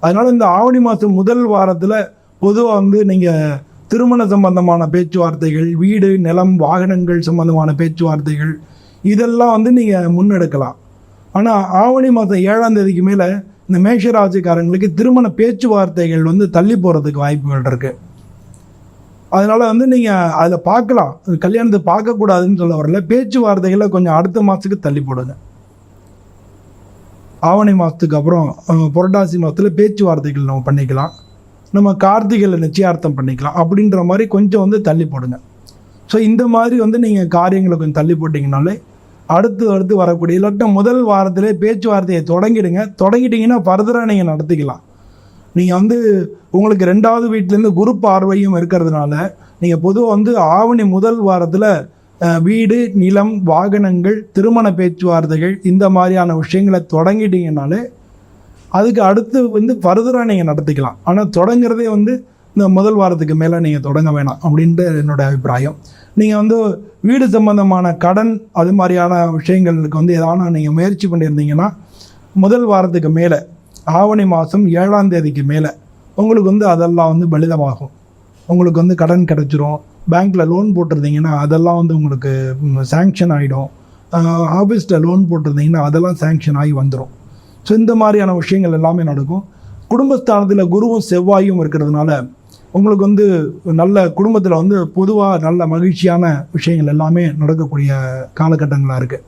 அதனால் இந்த ஆவணி மாதம் முதல் வாரத்தில் பொதுவாக வந்து நீங்கள் திருமண சம்பந்தமான பேச்சுவார்த்தைகள், வீடு நிலம் வாகனங்கள் சம்பந்தமான பேச்சுவார்த்தைகள் இதெல்லாம் வந்து நீங்கள் முன்னெடுக்கலாம். ஆனால் ஆவணி மாதம் 7ஆம் தேதிக்கு மேலே இந்த மேஷராசிக்காரங்களுக்கு திருமண பேச்சுவார்த்தைகள் வந்து தள்ளி போகிறதுக்கு வாய்ப்புகள் இருக்குது. அதனால் வந்து நீங்கள் அதில் பார்க்கலாம், கல்யாணத்தை பார்க்கக்கூடாதுன்னு சொல்ல வரல, பேச்சுவார்த்தைகளை கொஞ்சம் அடுத்த மாதத்துக்கு தள்ளி போடுங்க. ஆவணி மாதத்துக்கு அப்புறம் புரட்டாசி மாதத்தில் பேச்சுவார்த்தைகள் நம்ம பண்ணிக்கலாம், நம்ம கார்த்திகையில் நிச்சயார்த்தம் பண்ணிக்கலாம் அப்படின்ற மாதிரி கொஞ்சம் வந்து தள்ளி போடுங்க. ஸோ இந்த மாதிரி வந்து நீங்கள் காரியங்களை கொஞ்சம் தள்ளி போட்டிங்கனாலே அடுத்து வரக்கூடிய இல்லாட்ட முதல் வாரத்திலே பேச்சுவார்த்தையை தொடங்கிட்டீங்கன்னா ஃபர்தராக நீங்கள் நடத்திக்கலாம். நீங்கள் வந்து உங்களுக்கு 2வது வீட்டிலேருந்து குரு பார்வையும் இருக்கிறதுனால நீங்கள் பொதுவாக வந்து ஆவணி முதல் வாரத்தில் வீடு நிலம் வாகனங்கள் திருமண பேச்சுவார்த்தைகள் இந்த மாதிரியான விஷயங்களை தொடங்கிட்டீங்கனாலே அதுக்கு அடுத்து வந்து ஃபர்தராக நீங்கள் நடத்திக்கலாம். ஆனால் தொடங்குறதே வந்து இந்த முதல் வாரத்துக்கு மேலே நீங்கள் தொடங்க வேணாம் அப்படின்ட்டு என்னோடய அபிப்பிராயம். நீங்கள் வந்து வீடு சம்பந்தமான கடன் அது மாதிரியான விஷயங்களுக்கு வந்து எதாவது நீங்கள் முயற்சி பண்ணியிருந்தீங்கன்னா முதல் வாரத்துக்கு மேலே ஆவணி மாதம் 7ஆம் தேதிக்கு மேலே உங்களுக்கு வந்து அதெல்லாம் வந்து பலிதமாகும். உங்களுக்கு வந்து கடன் கிடச்சிரும். பேங்க்கில் லோன் போட்டிருந்தீங்கன்னா அதெல்லாம் வந்து உங்களுக்கு சேங்ஷன் ஆகிடும். ஆஃபீஸில் லோன் போட்டிருந்தீங்கன்னா அதெல்லாம் சேங்ஷன் ஆகி வந்துடும். ஸோ இந்த மாதிரியான விஷயங்கள் எல்லாமே நடக்கும். குடும்பஸ்தானத்தில் குருவும் செவ்வாயும் இருக்கிறதுனால உங்களுக்கு வந்து நல்ல குடும்பத்தில் வந்து பொதுவாக நல்ல மகிழ்ச்சியான விஷயங்கள் எல்லாமே நடக்கக்கூடிய காலகட்டங்களாக இருக்குது.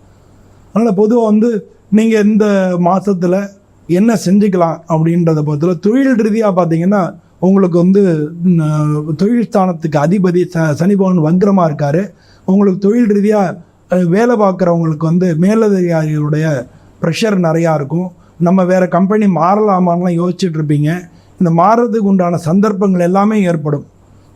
அதனால் பொதுவாக வந்து நீங்கள் இந்த மாதத்தில் என்ன செஞ்சுக்கலாம் அப்படின்றத பொறுத்தவரை தொழில் ரீதியாக பார்த்தீங்கன்னா உங்களுக்கு வந்து தொழில் ஸ்தானத்துக்கு அதிபதி சனி பகவான் வக்ரமாக இருக்கார். உங்களுக்கு தொழில் ரீதியாக வேலை பார்க்குறவங்களுக்கு வந்து மேலதிகாரிகளுடைய ப்ரெஷர் நிறையா இருக்கும். நம்ம வேறு கம்பெனி மாறலாமான்லாம் யோசிச்சுட்டு இருப்பீங்க. இந்த மாறுறதுக்கு உண்டான சந்தர்ப்பங்கள் எல்லாமே ஏற்படும்.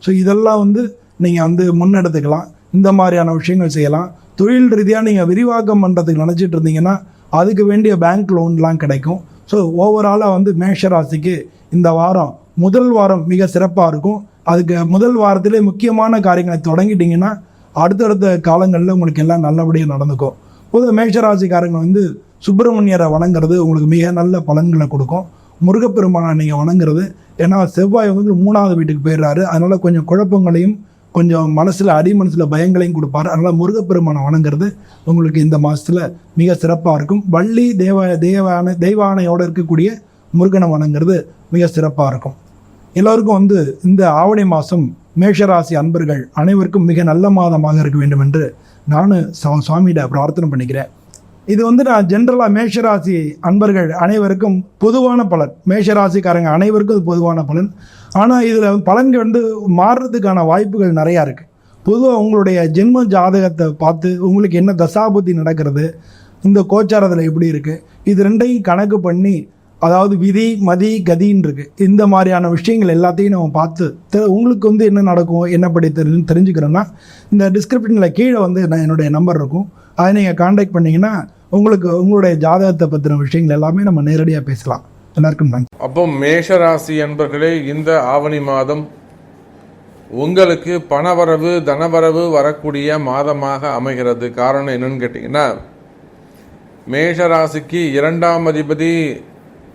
ஸோ இதெல்லாம் வந்து நீங்கள் வந்து முன்னெடுத்துக்கலாம். இந்த மாதிரியான விஷயங்கள் செய்யலாம். தொழில் ரீதியாக நீங்கள் விரிவாக்கம் பண்ணுறதுக்கு நினச்சிட்டு இருந்தீங்கன்னா அதுக்கு வேண்டிய பேங்க் லோன்லாம் கிடைக்கும். ஸோ ஓவராலாக வந்து மேஷராசிக்கு இந்த வாரம் முதல் வாரம் மிக சிறப்பாக இருக்கும். அதுக்கு முதல் வாரத்திலே முக்கியமான காரியங்களை தொடங்கிட்டிங்கன்னா அடுத்தடுத்த காலங்களில் உங்களுக்கு எல்லாம் நல்லபடியாக நடந்துக்கும். பொதுவாக மேஷராசிக்காரங்க வந்து சுப்பிரமணியரை வணங்குறது உங்களுக்கு மிக நல்ல பலன்களை கொடுக்கும். முருகப்பெருமானை நீங்கள் வணங்குறது, ஏன்னா செவ்வாய் வந்து 3வது வீட்டுக்கு போயிடுறாரு. அதனால் கொஞ்சம் குழப்பங்களையும் கொஞ்சம் மனசில் மனசில் பயங்களையும் கொடுப்பார். அதனால் முருகப்பெருமானை வணங்குறது உங்களுக்கு இந்த மாதத்தில் மிக சிறப்பாக இருக்கும். வள்ளி தெய்வானையோடு இருக்கக்கூடிய முருகனை வணங்குறது மிக சிறப்பாக இருக்கும். எல்லோருக்கும் வந்து இந்த ஆவணி மாதம் மேஷராசி அன்பர்கள் அனைவருக்கும் மிக நல்ல மாதமாக இருக்க வேண்டும் என்று நான் சுவாமியிட பிரார்த்தனை பண்ணிக்கிறேன். இது வந்து நான் ஜென்ரலாக மேஷராசி அன்பர்கள் அனைவருக்கும் பொதுவான பலன், மேஷராசிக்காரங்க அனைவருக்கும் இது பொதுவான பலன். ஆனால் இதில் பலன்கள் வந்து மாறுறதுக்கான வாய்ப்புகள் நிறையா இருக்குது. பொதுவாக உங்களுடைய ஜென்ம ஜாதகத்தை பார்த்து உங்களுக்கு என்ன தசாபுத்தி நடக்கிறது, இந்த கோச்சாரத்தில் எப்படி இருக்குது, இது ரெண்டையும் கணக்கு பண்ணி, அதாவது விதி மதி கதின்னு இருக்குது, இந்த மாதிரியான விஷயங்கள் எல்லாத்தையும் நம்ம பார்த்து உங்களுக்கு வந்து என்ன நடக்கும் என்ன படி தெரிஞ்சுக்கிறோன்னா இந்த டிஸ்கிரிப்ஷனில் கீழே வந்து என்னுடைய நம்பர் இருக்கும். அதை நீங்கள் காண்டாக்ட் பண்ணிங்கன்னா உங்களுக்கு உங்களுடைய ஜாதகத்தை பற்றின விஷயங்கள் எல்லாமே நம்ம நேரடியாக பேசலாம். எல்லாருக்கும் நன்றி. அப்போ மேஷராசி என்பர்களே, இந்த ஆவணி மாதம் உங்களுக்கு பணவரவு தனவரவு வரக்கூடிய மாதமாக அமைகிறது. காரணம் என்னன்னு கேட்டீங்கன்னா, மேஷராசிக்கு 2ஆம் அதிபதி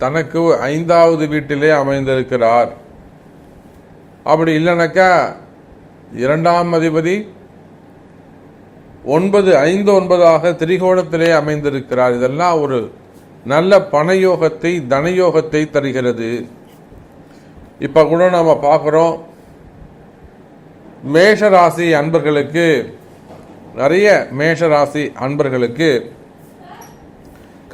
தனக்கு 5வது வீட்டிலே அமைந்திருக்கிறார். அப்படி இல்லைனாக்கா 2ஆம் அதிபதி 5-9 திரிகோணத்திலே அமைந்திருக்கிறார். இதெல்லாம் ஒரு நல்ல பணயோகத்தை தனயோகத்தை தருகிறது. இப்ப கூட நாம பார்க்கிறோம், மேஷராசி அன்பர்களுக்கு நிறைய மேஷராசி அன்பர்களுக்கு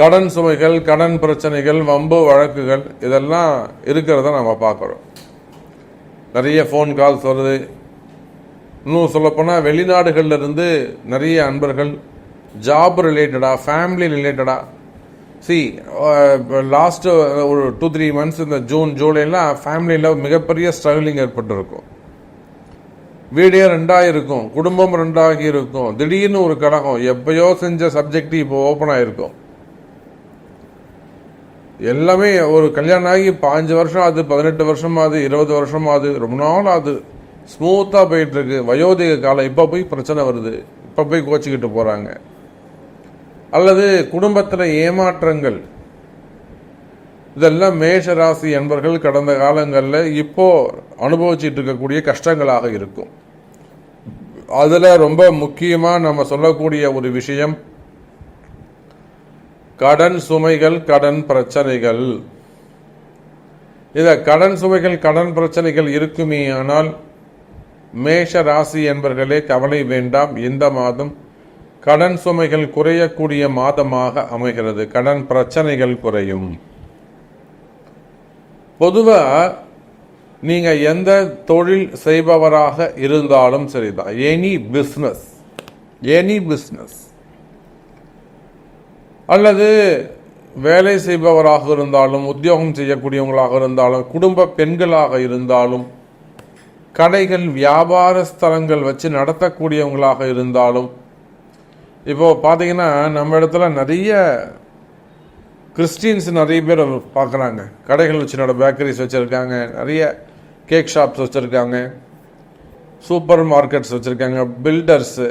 கடன் சுமைகள், கடன் பிரச்சனைகள், வம்பு வழக்குகள் இதெல்லாம் இருக்கிறத நம்ம பார்க்குறோம். நிறைய ஃபோன் கால்ஸ் வருது. இன்னும் சொல்லப்போனால் வெளிநாடுகளில் இருந்து நிறைய அன்பர்கள் ஜாப் ரிலேட்டடாக, ஃபேமிலி ரிலேட்டடாக, லாஸ்ட்டு ஒரு 2-3 மந்த்ஸ் இந்த ஜூன் ஜூலைலாம் ஃபேமிலியில் மிகப்பெரிய ஸ்ட்ரகிளிங் ஏற்பட்டிருக்கும். வீடே 2 இருக்கும், குடும்பம் 2 இருக்கும். திடீர்னு ஒரு கழகம், எப்பயோ செஞ்ச சப்ஜெக்ட் இப்போ ஓப்பன் ஆகிருக்கும். எல்லாமே ஒரு கல்யாணம் ஆகி 5 வருஷம் ஆகுது, 18 வருஷம் ஆகுது, 20 வருஷம் ஆகுது, ரொம்ப நாள் ஆகுது, ஸ்மூத்தாக போயிட்டு இருக்கு. வயோதிக காலம், இப்போ போய் பிரச்சனை வருது, இப்போ போய் கோச்சிக்கிட்டு போகிறாங்க. அல்லது குடும்பத்தில் ஏமாற்றங்கள், இதெல்லாம் மேஷராசி என்பர்கள் கடந்த காலங்களில் இப்போ அனுபவிச்சுட்டு இருக்கக்கூடிய கஷ்டங்களாக இருக்கும். அதில் ரொம்ப முக்கியமாக நம்ம சொல்லக்கூடிய ஒரு விஷயம் கடன் சுமைகள், கடன் பிரச்சனைகள். இத கடன் சுமைகள், கடன் பிரச்சனைகள் இருக்குமே ஆனால் மேஷ ராசி என்பர்களே கவலை வேண்டாம். இந்த மாதம் கடன் சுமைகள் குறையக்கூடிய மாதமாக அமைகிறது. கடன் பிரச்சனைகள் குறையும். பொதுவா நீங்க எந்த தொழில் செய்பவராக இருந்தாலும் சரிதான், எனி பிசினஸ் அல்லது வேலை செய்பவராக இருந்தாலும், உத்தியோகம் செய்யக்கூடியவங்களாக இருந்தாலும், குடும்ப பெண்களாக இருந்தாலும், கடைகள் வியாபார ஸ்தலங்கள் வச்சு நடத்தக்கூடியவங்களாக இருந்தாலும், இப்போ பார்த்தீங்கன்னா நம்ம இடத்துல நிறைய கிறிஸ்டின்ஸ் நிறைய பேர் பார்க்குறாங்க. கடைகள் வச்சு பேக்கரிஸ் வச்சுருக்காங்க, நிறைய கேக் ஷாப்ஸ் வச்சுருக்காங்க, சூப்பர் மார்க்கெட்ஸ் வச்சுருக்காங்க, பில்டர்ஸு,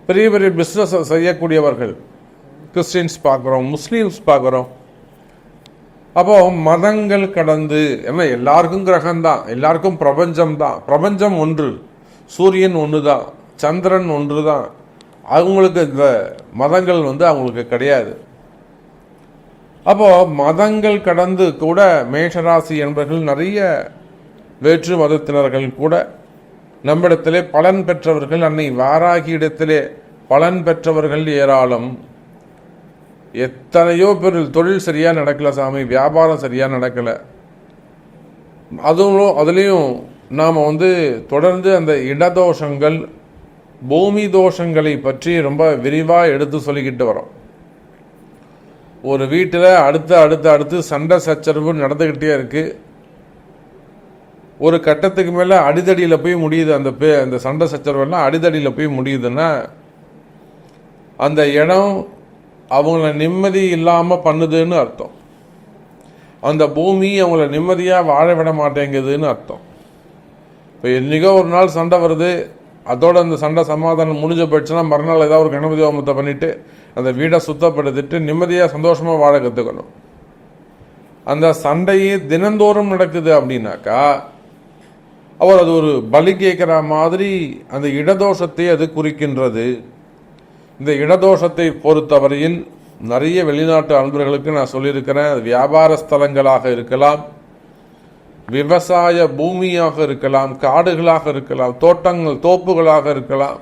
பெரிய பெரிய பிஸ்னஸ் செய்யக்கூடியவர்கள் கிறிஸ்டின்ஸ் பார்க்குறோம், முஸ்லீம்ஸ் பார்க்குறோம். அப்போ மதங்கள் கடந்து, ஏன்னா எல்லாருக்கும் கிரகம்தான், எல்லாருக்கும் பிரபஞ்சம் தான். பிரபஞ்சம் ஒன்று, சூரியன் ஒன்று தான், சந்திரன் ஒன்று தான். அவங்களுக்கு இந்த மதங்கள் அவங்களுக்கு கிடையாது. அப்போ மதங்கள் கடந்து கூட மேஷராசி என்பவர்கள் நிறைய வேற்று மதத்தினர்கள் கூட நம்மிடத்திலே பலன் பெற்றவர்கள், அன்னை வாராகி இடத்திலே பலன் பெற்றவர்கள் ஏராளம். எத்தனையோ பேர் தொழில் சரியா நடக்கல சாமி, வியாபாரம் சரியா நடக்கல. அதுலேயும் நாம் தொடர்ந்து அந்த இடதோஷங்கள், பூமி தோஷங்களை பற்றி ரொம்ப விரிவாக எடுத்து சொல்லிக்கிட்டு வரோம். ஒரு வீட்டில் அடுத்து சண்டை சச்சரவு நடந்துக்கிட்டே இருக்கு. ஒரு கட்டத்துக்கு மேலே அடிதடியில் போய் முடியுது. அந்த சண்டை சச்சரவெல்லாம் அடிதடியில் போய் முடியுதுன்னா அந்த இடம் அவங்கள நிம்மதி இல்லாமல் பண்ணுதுன்னு அர்த்தம். அந்த பூமி அவங்கள நிம்மதியாக வாழ விட மாட்டேங்குதுன்னு அர்த்தம். இப்போ என்றைக்கோ ஒரு நாள் சண்டை வருது, அதோட அந்த சண்டை சமாதானம் முடிஞ்ச போயிடுச்சுன்னா மறுநாள் ஏதாவது ஒரு கணபதி ஹோமத்தை பண்ணிவிட்டு அந்த வீடை சுத்தப்படுத்திட்டு நிம்மதியாக சந்தோஷமாக வாழ கற்றுக்கணும். அந்த சண்டையே தினந்தோறும் நடக்குது அப்படின்னாக்கா அவர் அது ஒரு பலி கேட்குற மாதிரி அந்த இடதோஷத்தை அது குறிக்கின்றது. இந்த இடதோஷத்தை பொறுத்தவரையில் நிறைய வெளிநாட்டு அன்பர்களுக்கு நான் சொல்லியிருக்கிறேன். வியாபார ஸ்தலங்களாக இருக்கலாம், விவசாய பூமியாக இருக்கலாம், காடுகளாக இருக்கலாம், தோட்டங்கள் தோப்புகளாக இருக்கலாம்.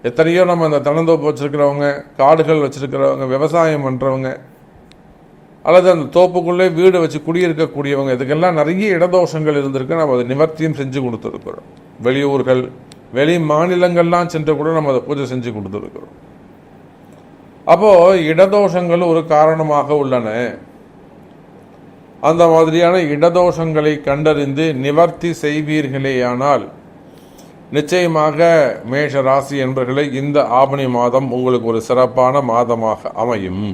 எத்தனையோ நம்ம அந்த தென்னந்தோப்பு வச்சிருக்கிறவங்க, காடுகள் வச்சிருக்கிறவங்க, விவசாயம் பண்ணுறவங்க, அல்லது அந்த தோப்புக்குள்ளே வீடு வச்சு குடியிருக்கக்கூடியவங்க, இதுக்கெல்லாம் நிறைய இடதோஷங்கள் இருந்திருக்கு. நம்ம அதை நிவர்த்தியும் செஞ்சு கொடுத்துருக்குறோம். வெளியூர்கள், வெளி மாநிலங்கள்லாம் சென்று கூட நம்ம அதை பூஜை செஞ்சு கொடுத்துருக்கிறோம். அப்போ இடதோஷங்கள் ஒரு காரணமாக உள்ளன. அந்த மாதிரியான இடதோஷங்களை கண்டறிந்து நிவர்த்தி செய்வீர்களேயானால் நிச்சயமாக மேஷ ராசி என்பவர்களை இந்த ஆவணி மாதம் உங்களுக்கு ஒரு சிறப்பான மாதமாக அமையும்.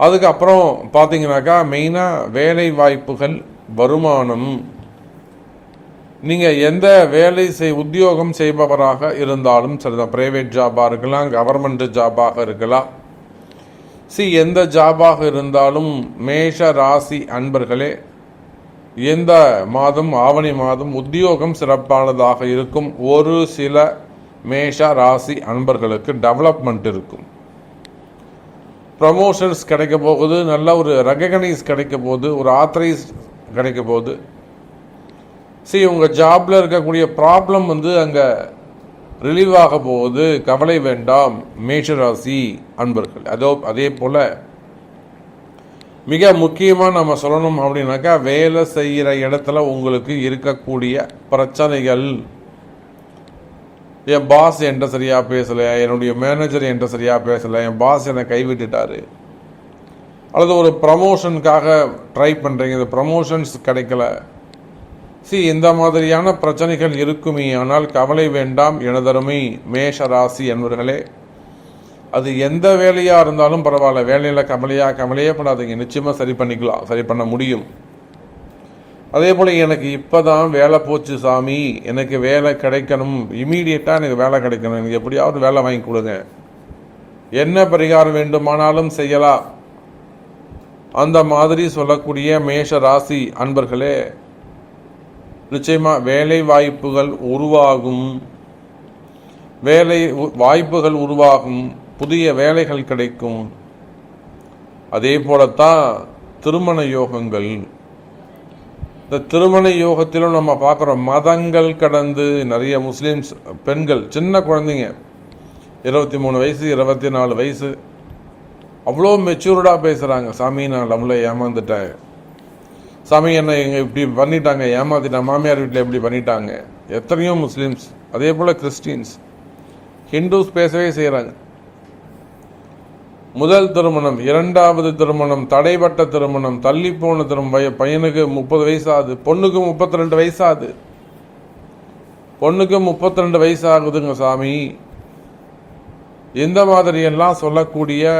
அதுக்கப்புறம் பார்த்தீங்கன்னாக்கா மெயினாக வேலை வாய்ப்புகள், வருமானம், நீங்கள் எந்த உத்தியோகம் செய்பவராக இருந்தாலும் சரிதான், பிரைவேட் ஜாபாக இருக்கலாம், கவர்மெண்ட் ஜாபாக இருக்கலாம், எந்த ஜாபாக இருந்தாலும் மேஷ ராசி அன்பர்களே, எந்த மாதம் ஆவணி மாதம் உத்தியோகம் சிறப்பானதாக இருக்கும். ஒரு சில மேஷ ராசி அன்பர்களுக்கு டெவலப்மெண்ட் இருக்கும், ப்ரமோஷன்ஸ் கிடைக்க போகுது, நல்ல ஒரு ரெகக்னைஸ் கிடைக்க போகுது, ஒரு ஆத்தரைஸ் கிடைக்க போகுது. உங்கள் ஜாப்ல இருக்கக்கூடிய ப்ராப்ளம் அங்கே ரிலீவ் ஆக போகுது. கவலை வேண்டாம் மேஷராசி அன்பர்கள். அதே போல் மிக முக்கியமாக நம்ம சொல்லணும் அப்படின்னாக்கா, வேலை செய்கிற இடத்துல உங்களுக்கு இருக்கக்கூடிய பிரச்சனைகள், என் பாஸ் என்கிட்ட சரியாக பேசலை, என்னுடைய மேனேஜர் என்கிட்ட சரியாக பேசலை, என் பாஸ் என்னை கைவிட்டுட்டாரு, அல்லது ஒரு ப்ரமோஷனுக்காக ட்ரை பண்ணுறீங்க, இந்த ப்ரமோஷன்ஸ் கிடைக்கல, இந்த மாதிரியான பிரச்சனைகள் இருக்குமே. ஆனால் கவலை வேண்டாம் எனதருமை மேஷ ராசி என்பவர்களே. அது எந்த வேலையாக இருந்தாலும் பரவாயில்ல, வேலையில் கவலையே படாதீங்க, நிச்சயமாக சரி பண்ணிக்கலாம், சரி பண்ண முடியும். அதே போல் எனக்கு இப்போ தான் வேலை போச்சு சாமி, எனக்கு வேலை கிடைக்கணும், இமீடியட்டாக எனக்கு வேலை கிடைக்கணும், எனக்கு எப்படியாவது வேலை வாங்கி கொடுங்க, என்ன பரிகாரம் வேண்டுமானாலும் செய்யலாம், அந்த மாதிரி சொல்லக்கூடிய மேஷ ராசி அன்பர்களே, நிச்சயமாக வேலை வாய்ப்புகள் உருவாகும், புதிய வேலைகள் கிடைக்கும். அதே போலத்தான் திருமண யோகங்கள். இந்த திருமண யோகத்திலும் நம்ம பார்க்குறோம், மதங்கள் கடந்து நிறைய முஸ்லீம்ஸ் பெண்கள், சின்ன குழந்தைங்க, 23 வயசு 24 வயசு, அவ்வளோ மெச்சூர்டாக பேசுகிறாங்க. சாமி நான் லவ்ல ஏமாந்துட்டேன், சாமி என்னை இப்படி பண்ணிட்டாங்க, ஏமாத்திட்டாங்க, மாமியார் வீட்டில் எப்படி பண்ணிட்டாங்க. எத்தனையோ முஸ்லீம்ஸ், அதே போல் கிறிஸ்டின்ஸ், ஹிந்துஸ் பேசவே செய்கிறாங்க. முதல் திருமணம், இரண்டாவது திருமணம், தடைப்பட்ட திருமணம், தள்ளி போன திருமணம், பையனுக்கு 30 வயசாகுது, பொண்ணுக்கு 32 வயசாகுது, பொண்ணுக்கு 32 வயசாகுதுங்க சாமி. இந்த மாதிரியெல்லாம் சொல்லக்கூடிய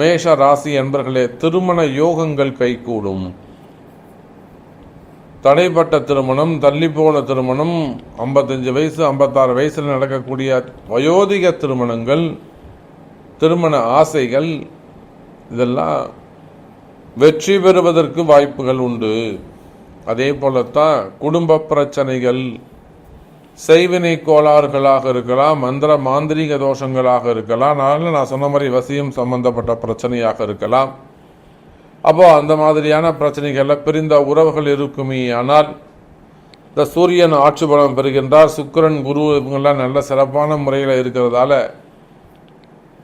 மேஷ ராசி என்பர்களே, திருமண யோகங்கள் கைகூடும். தடைப்பட்ட திருமணம், தள்ளி போன திருமணம், 55 வயசு 56 வயசுல நடக்கக்கூடிய வயோதிக திருமணங்கள், திருமண ஆசைகள், இதெல்லாம் வெற்றி பெறுவதற்கு வாய்ப்புகள் உண்டு. அதே போலத்தான் குடும்ப பிரச்சனைகள், செய்வினை கோளாறுகளாக இருக்கலாம், மந்திர மாந்திரிக தோஷங்களாக இருக்கலாம், நான் சொன்ன மாதிரி வசியம் சம்பந்தப்பட்ட பிரச்சனையாக இருக்கலாம். அப்போ அந்த மாதிரியான பிரச்சனைகள்ல பிரிந்த உறவுகள் இருக்குமே. ஆனால் இந்த சூரியன் ஆட்சி பலம் பெறுகின்றார், சுக்கிரன் குரு இவங்கெல்லாம் நல்ல சிறப்பான முறையில் இருக்கிறதால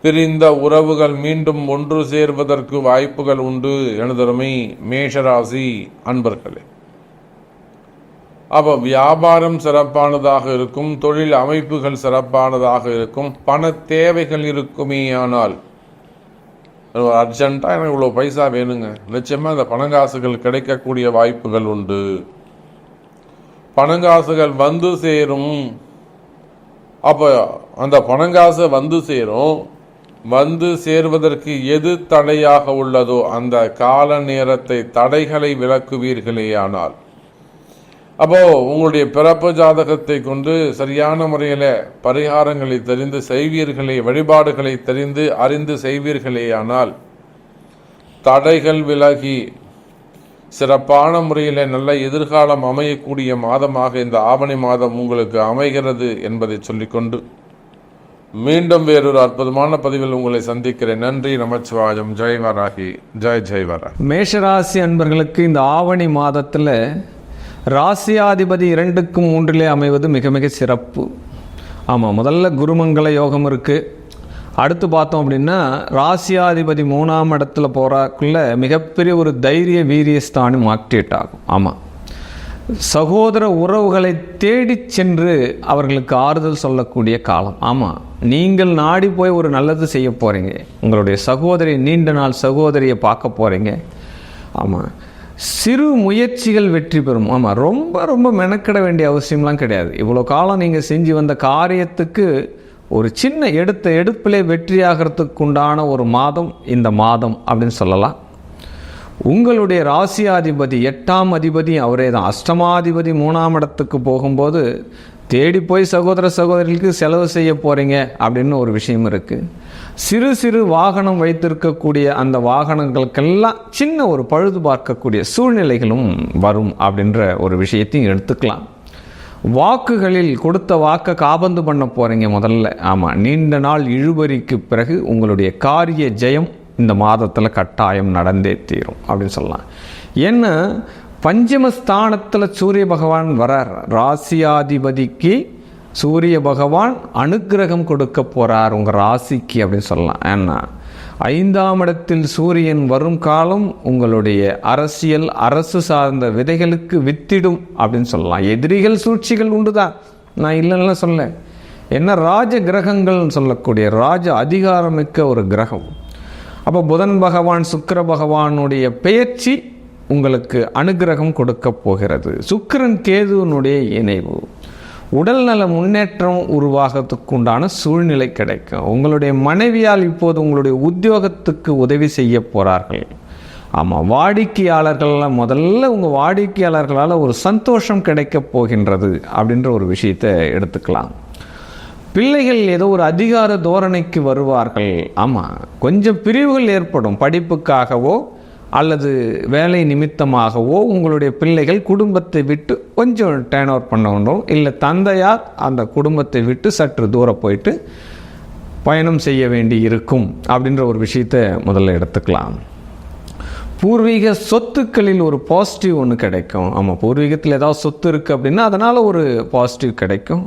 பிரிந்த உறவுகள் மீண்டும் ஒன்று சேர்வதற்கு வாய்ப்புகள் உண்டு எனதருமை மேஷராசி அன்பர்களே. அப்போ வியாபாரம் சிறப்பானதாக இருக்கும், தொழில் அமைப்புகள் சிறப்பானதாக இருக்கும், பண தேவைகள் இருக்குமே. ஆனால் அர்ஜென்ட்டாக எனக்கு இவ்வளோ பைசா வேணுங்க, நிச்சயமாக இந்த பணங்காசுகள் கிடைக்கக்கூடிய வாய்ப்புகள் உண்டு. பணங்காசுகள் வந்து சேரும். அப்போ அந்த பணங்காசு வந்து சேரும். வந்து சேர்வதற்கு எது தடையாக உள்ளதோ அந்த கால நேரத்தை, தடைகளை விலக்குவீர்களே. ஆனால் அப்போ உங்களுடைய பிறப்பு ஜாதகத்தை கொண்டு சரியான முறையில் பரிகாரங்களை தெரிந்து செய்வீர்களே, வழிபாடுகளை தெரிந்து அறிந்து செய்வீர்களே. ஆனால் தடைகள் விலகி சிறப்பான முறையில் நல்ல எதிர்காலம் அமையக்கூடிய மாதமாக இந்த ஆவணி மாதம் உங்களுக்கு அமைகிறது என்பதை சொல்லிக்கொண்டு மீண்டும் வேறொரு அற்புதமான பதிவில் உங்களை சந்திக்கிறேன். நன்றி, நமச்சிவாயம். ஜெய் வராகி, ஜெய் வராகி. மேஷராசி அன்பர்களுக்கு இந்த ஆவணி மாதத்தில் ராசியாதிபதி 2க்கும் 3 அமைவது மிக மிக சிறப்பு. ஆமாம், முதல்ல குருமங்கள யோகம் இருக்குது. அடுத்து பார்த்தோம் அப்படின்னா ராசியாதிபதி 3ஆம் இடத்துல போகிறாக்குள்ள மிகப்பெரிய ஒரு தைரிய வீரியஸ்தானம் ஆக்டிவேட் ஆகும். ஆமாம், சகோதர உறவுகளை தேடி சென்று அவர்களுக்கு ஆறுதல் சொல்லக்கூடிய காலம். ஆமாம், நீங்கள் நாடி போய் ஒரு நல்லது செய்ய போகிறீங்க, உங்களுடைய சகோதரி, நீண்ட நாள் சகோதரியை பார்க்க போகிறீங்க. ஆமாம், சிறு முயற்சிகள் வெற்றி பெறும். ஆமாம், ரொம்ப ரொம்ப மெனக்கிட வேண்டிய அவசியம்லாம் கிடையாது. இவ்வளோ காலம் நீங்கள் செஞ்சு வந்த காரியத்துக்கு ஒரு சின்ன எடுப்பிலே வெற்றியாகிறதுக்கு உண்டான ஒரு மாதம் இந்த மாதம் அப்படின்னு சொல்லலாம். உங்களுடைய ராசியாதிபதி 8ஆம் அதிபதி அவரே தான். அஷ்டமாதிபதி 3ஆம் இடத்துக்கு போகும்போது தேடி போய் சகோதர சகோதரிகளுக்கு செலவு செய்ய போகிறீங்க அப்படின்னு ஒரு விஷயம் இருக்குது. சிறு சிறு வாகனம் வைத்திருக்கக்கூடிய அந்த வாகனங்களுக்கெல்லாம் சின்ன ஒரு பழுது பார்க்கக்கூடிய சூழ்நிலைகளும் வரும் அப்படின்ற ஒரு விஷயத்தையும் எடுத்துக்கலாம். வாக்குகளில் கொடுத்த வாக்கை காபந்து பண்ண போகிறீங்க முதல்ல. ஆமாம், நீண்ட நாள் இழுபறிக்கு பிறகு உங்களுடைய காரிய ஜெயம் இந்த மாதத்தில் கட்டாயம் நடந்தே தீரும் அப்படின்னு சொல்லலாம். ஏன்னா பஞ்சமஸ்தானத்தில் சூரிய பகவான் வரார். ராசியாதிபதிக்கு சூரிய பகவான் அனுக்கிரகம் கொடுக்க போகிறார் உங்கள் ராசிக்கு அப்படின்னு சொல்லலாம். ஏன்னா 5ஆம் இடத்தில் சூரியன் வரும் காலம் உங்களுடைய அரசியல் அரசு சார்ந்த விதைகளுக்கு வித்திடும் அப்படின்னு சொல்லலாம். எதிரிகள் சூழ்ச்சிகள் உண்டுதான், நான் இல்லைன்னா சொல்ல. என்ன ராஜ கிரகங்கள்னு சொல்லக்கூடிய ராஜ அதிகாரமிக்க ஒரு கிரகம். அப்போ புதன் பகவான் சுக்கிர பகவானுடைய பெயர்ச்சி உங்களுக்கு அனுகிரகம் கொடுக்க போகிறது. சுக்கிரன் கேதுவனுடைய இணைவு உடல்நல முன்னேற்றம் உருவாகிறதுக்கு உண்டான சூழ்நிலை கிடைக்கும். உங்களுடைய மனைவியால் இப்போது உங்களுடைய உத்தியோகத்துக்கு உதவி செய்ய போகிறார்கள். ஆமாம், வாடிக்கையாளர்கள்லாம் முதல்ல உங்கள் வாடிக்கையாளர்களால் ஒரு சந்தோஷம் கிடைக்க போகின்றது அப்படின்ற ஒரு விஷயத்தை எடுத்துக்கலாம். பிள்ளைகள் ஏதோ ஒரு அதிகார தோரணைக்கு வருவார்கள். ஆமாம், கொஞ்சம் பிரிவுகள் ஏற்படும். படிப்புக்காகவோ அல்லது வேலை நிமித்தமாகவோ உங்களுடைய பிள்ளைகள் குடும்பத்தை விட்டு கொஞ்சம் டேர்ன் ஓவர் பண்ண வேண்டும். இல்லை தந்தையார் அந்த குடும்பத்தை விட்டு சற்று தூரம் போயிட்டு பயணம் செய்ய வேண்டி இருக்கும் அப்படின்ற ஒரு விஷயத்தை முதல்ல எடுத்துக்கலாம். பூர்வீக சொத்துக்களில் ஒரு பாசிட்டிவ் ஒன்று கிடைக்கும். ஆமாம், பூர்வீகத்தில் ஏதாவது சொத்து இருக்குது அப்படின்னா அதனால் ஒரு பாசிட்டிவ் கிடைக்கும்.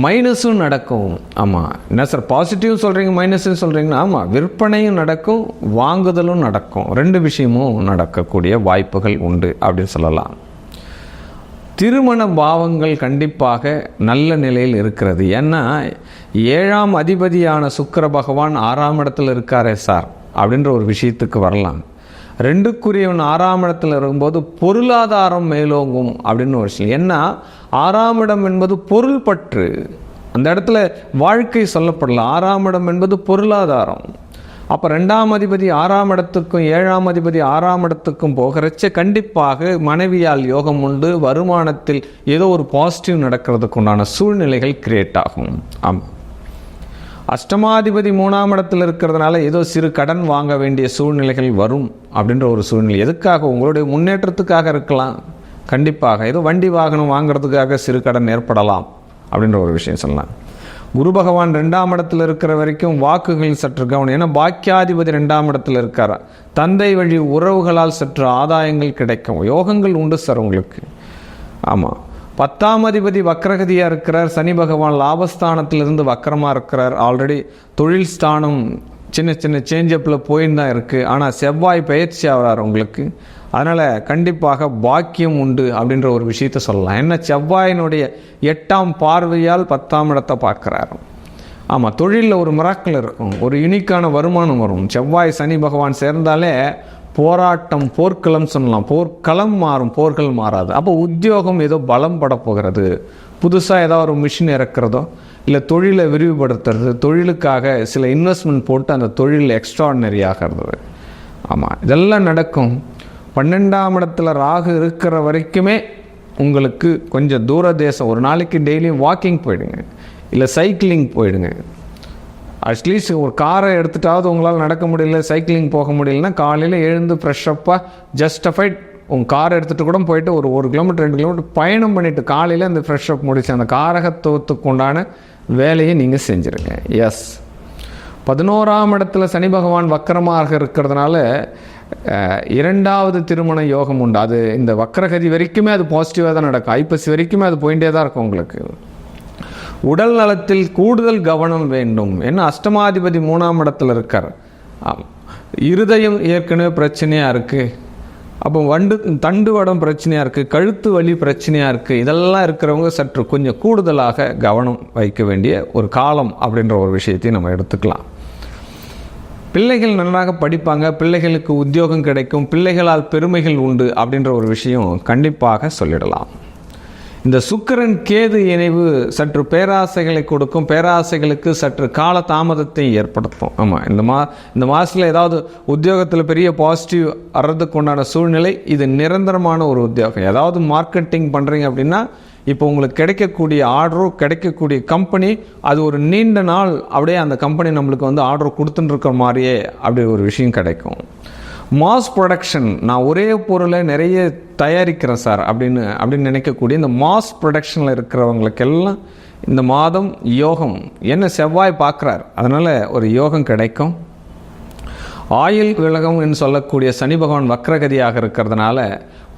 மைனஸும் நடக்கும். ஆமாம், என்ன சார் பாசிட்டிவ் சொல்கிறீங்க மைனஸும் சொல்கிறீங்கன்னா, ஆமாம், விற்பனையும் நடக்கும் வாங்குதலும் நடக்கும். 2 விஷயமும் நடக்கக்கூடிய வாய்ப்புகள் உண்டு அப்படின்னு சொல்லலாம். திருமண பாவங்கள் கண்டிப்பாக நல்ல நிலையில் இருக்கிறது. ஏன்னா 7ஆம் அதிபதியான சுக்கிர பகவான் 6ஆம் இடத்துல இருக்காரே சார் அப்படின்ற ஒரு விஷயத்துக்கு வரலாம். 2க்குரியவன் 6ஆம் இடத்துல இருக்கும்போது பொருளாதாரம் மேலோங்கும் அப்படின்னு ஒரு விஷயம். ஏன்னா 6ஆம் இடம் என்பது பொருள் பற்று, அந்த இடத்துல வாழ்க்கை சொல்லப்படல. 6ஆம் இடம் என்பது பொருளாதாரம். அப்போ 2ஆம் அதிபதி 6ஆம் இடத்துக்கும் 7ஆம் அதிபதி 6ஆம் இடத்துக்கும் போகிறச்ச கண்டிப்பாக மனைவியால் யோகம் உண்டு. வருமானத்தில் ஏதோ ஒரு பாசிட்டிவ் நடக்கிறதுக்கு உண்டான சூழ்நிலைகள் கிரியேட் ஆகும். ஆமாம், அஷ்டமாதிபதி 3ஆம் இடத்தில் இருக்கிறதுனால ஏதோ சிறு கடன் வாங்க வேண்டிய சூழ்நிலைகள் வரும் அப்படின்ற ஒரு சூழ்நிலை. எதுக்காக? உங்களுடைய முன்னேற்றத்துக்காக இருக்கலாம். கண்டிப்பாக ஏதோ வண்டி வாகனம் வாங்கிறதுக்காக சிறு கடன் ஏற்படலாம் அப்படின்ற ஒரு விஷயம் சொல்லலாம். குரு பகவான் 2ஆம் இடத்துல இருக்கிற வரைக்கும் வாக்குகள் சற்று கவனம். ஏன்னா பாக்கியாதிபதி 2ஆம் இடத்துல இருக்கார். தந்தை வழி உறவுகளால் சற்று ஆதாயங்கள் கிடைக்கும். யோகங்கள் உண்டு சார் உங்களுக்கு. ஆமாம், 10ஆம் அதிபதி வக்ரகதியாக இருக்கிறார். சனி பகவான் லாபஸ்தானத்திலிருந்து வக்கரமாக இருக்கிறார். ஆல்ரெடி தொழில் ஸ்தானம் சின்ன சின்ன சேஞ்சப்பில் போயின்னு தான் இருக்குது. ஆனால் செவ்வாய் பயிற்சி ஆகிறார் உங்களுக்கு. அதனால் கண்டிப்பாக பாக்கியம் உண்டு அப்படின்ற ஒரு விஷயத்தை சொல்லலாம். என்ன, செவ்வாயினுடைய 8ஆம் பார்வையால் 10ஆம் இடத்தை பார்க்குறாரு. ஆமாம், தொழிலில் ஒரு மிராக்கல் இருக்கும், ஒரு யூனிக்கான வருமானம் வரும். செவ்வாய் சனி பகவான் சேர்ந்தாலே போராட்டம், போர்க்களம் சொல்லலாம். போர்க்களம் மாறும், போர்கள் மாறாது. அப்போ உத்தியோகம் ஏதோ பலம் பட போகிறது. புதுசாக ஏதாவது ஒரு மிஷின் இறக்குறதோ இல்லை தொழிலை விரிவுபடுத்துறது, தொழிலுக்காக சில இன்வெஸ்ட்மெண்ட் போட்டு அந்த தொழில் எக்ஸ்ட்ராடினரி ஆகிறது. ஆமாம், இதெல்லாம் நடக்கும். 12ஆம் இடத்துல ராகு இருக்கிற வரைக்குமே உங்களுக்கு கொஞ்சம் தூர தேசம், ஒரு நாளைக்கு டெய்லியும் வாக்கிங் போயிடுங்க, இல்லை சைக்கிளிங் போயிடுங்க. அட்லீஸ்ட் ஒரு காரை எடுத்துட்டாவது உங்களால் நடக்க முடியல, சைக்கிளிங் போக முடியலன்னா காலையில் எழுந்து ஃப்ரெஷ்ஷப்பாக ஜஸ்டிஃபைட் உங்கள் காரை எடுத்துகிட்டு கூட போயிட்டு ஒரு 1 கிலோமீட்டர் 2 கிலோமீட்டர் பயணம் பண்ணிவிட்டு காலையில் அந்த ஃப்ரெஷ்ஷப் முடிச்சு அந்த காரகத்துவத்துக்கு உண்டான வேலையை நீங்கள் செஞ்சுருங்க. எஸ், 11ஆம் இடத்துல சனி பகவான் வக்கரமாக இருக்கிறதுனால 2வது திருமண யோகம் உண்டு. அது இந்த வக்கரகதி வரைக்குமே அது பாசிட்டிவாக தான் நடக்கும். ஐப்பசி வரைக்குமே அது போயிட்டே தான் இருக்கும் உங்களுக்கு. உடல் நலத்தில் கூடுதல் கவனம் வேண்டும். ஏன்னா அஷ்டமாதிபதி 3ஆம் இடத்துல இருக்கார். இருதயம் ஏற்கனவே பிரச்சனையாக இருக்குது. அப்போ தண்டு வடம் பிரச்சனையாக இருக்குது, கழுத்து வலி பிரச்சனையாக இருக்குது. இதெல்லாம் இருக்கிறவங்க சற்று கொஞ்சம் கூடுதலாக கவனம் வைக்க வேண்டிய ஒரு காலம் அப்படின்ற ஒரு விஷயத்தையும் நம்ம எடுத்துக்கலாம். பிள்ளைகள் நன்றாக படிப்பாங்க, பிள்ளைகளுக்கு உத்தியோகம் கிடைக்கும், பிள்ளைகளால் பெருமைகள் உண்டு அப்படின்ற ஒரு விஷயம் கண்டிப்பாக சொல்லிடலாம். இந்த சுக்கிரன் கேது இணைவு சற்று பேராசைகளை கொடுக்கும், பேராசைகளுக்கு சற்று கால தாமதத்தை ஏற்படுத்தும். ஆமாம், இந்த மாதத்தில் ஏதாவது உத்தியோகத்தில் பெரிய பாசிட்டிவ் வர்றதுக்கு உண்டான சூழ்நிலை, இது நிரந்தரமான ஒரு உத்தியோகம். ஏதாவது மார்க்கெட்டிங் பண்ணுறீங்க அப்படின்னா இப்போ உங்களுக்கு கிடைக்கக்கூடிய ஆர்டரோ கிடைக்கக்கூடிய கம்பெனி அது ஒரு நீண்ட நாள் அப்படியே அந்த கம்பெனி நம்மளுக்கு வந்து ஆர்டர் கொடுத்துட்டு இருக்கிற மாதிரியே அப்படி ஒரு விஷயம் கிடைக்கும். மாஸ் ப்ரொடக்ஷன், நான் ஒரே பொருளை நிறைய தயாரிக்கிறேன் சார் அப்படின்னு நினைக்கக்கூடிய இந்த மாஸ் ப்ரொடக்ஷனில் இருக்கிறவங்களுக்கெல்லாம் இந்த மாதம் யோகம், என்ன செவ்வாய் பார்க்குறார், அதனால் ஒரு யோகம் கிடைக்கும். ஆயுள் விலகம்னு சொல்லக்கூடிய சனி பகவான் வக்ரகதியாக இருக்கிறதுனால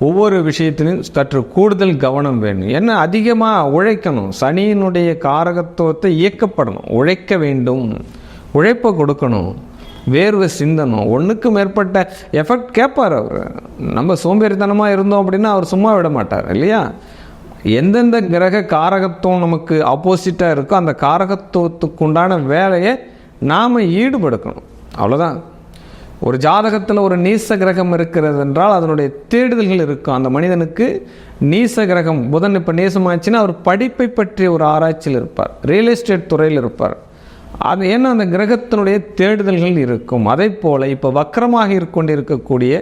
ஒவ்வொரு விஷயத்திலும் சற்று கூடுதல் கவனம் வேணும். என்ன அதிகமாக உழைக்கணும், சனியினுடைய காரகத்துவத்தை இயக்கப்படணும், உழைக்க வேண்டும், உழைப்பை கொடுக்கணும், வேர்வை சிந்தணும், ஒன்றுக்கு மேற்பட்ட எஃபெக்ட் கேட்பார் அவர். நம்ம சோம்பேறித்தனமாக இருந்தோம் அப்படின்னா அவர் சும்மா விட மாட்டார் இல்லையா. எந்தெந்த கிரக காரகத்துவம் நமக்கு ஆப்போசிட்டாக இருக்கோ அந்த காரகத்துவத்துக்கு உண்டான வேலையை நாம் ஈடுபடுத்தணும், அவ்வளோதான். ஒரு ஜாதகத்தில் ஒரு நீச கிரகம் இருக்கிறது என்றால் அதனுடைய தேடுதல்கள் இருக்கும். அந்த மனிதனுக்கு நீச கிரகம் புதன் இப்போ நேசமாச்சுன்னா அவர் படிப்பை பற்றிய ஒரு ஆராய்ச்சியில் இருப்பார், ரியல் எஸ்டேட் துறையில் இருப்பார். அது ஏன்னா அந்த கிரகத்தினுடைய தேடுதல்கள் இருக்கும். அதே போல் இப்போ வக்கரமாக கொண்டிருக்கக்கூடிய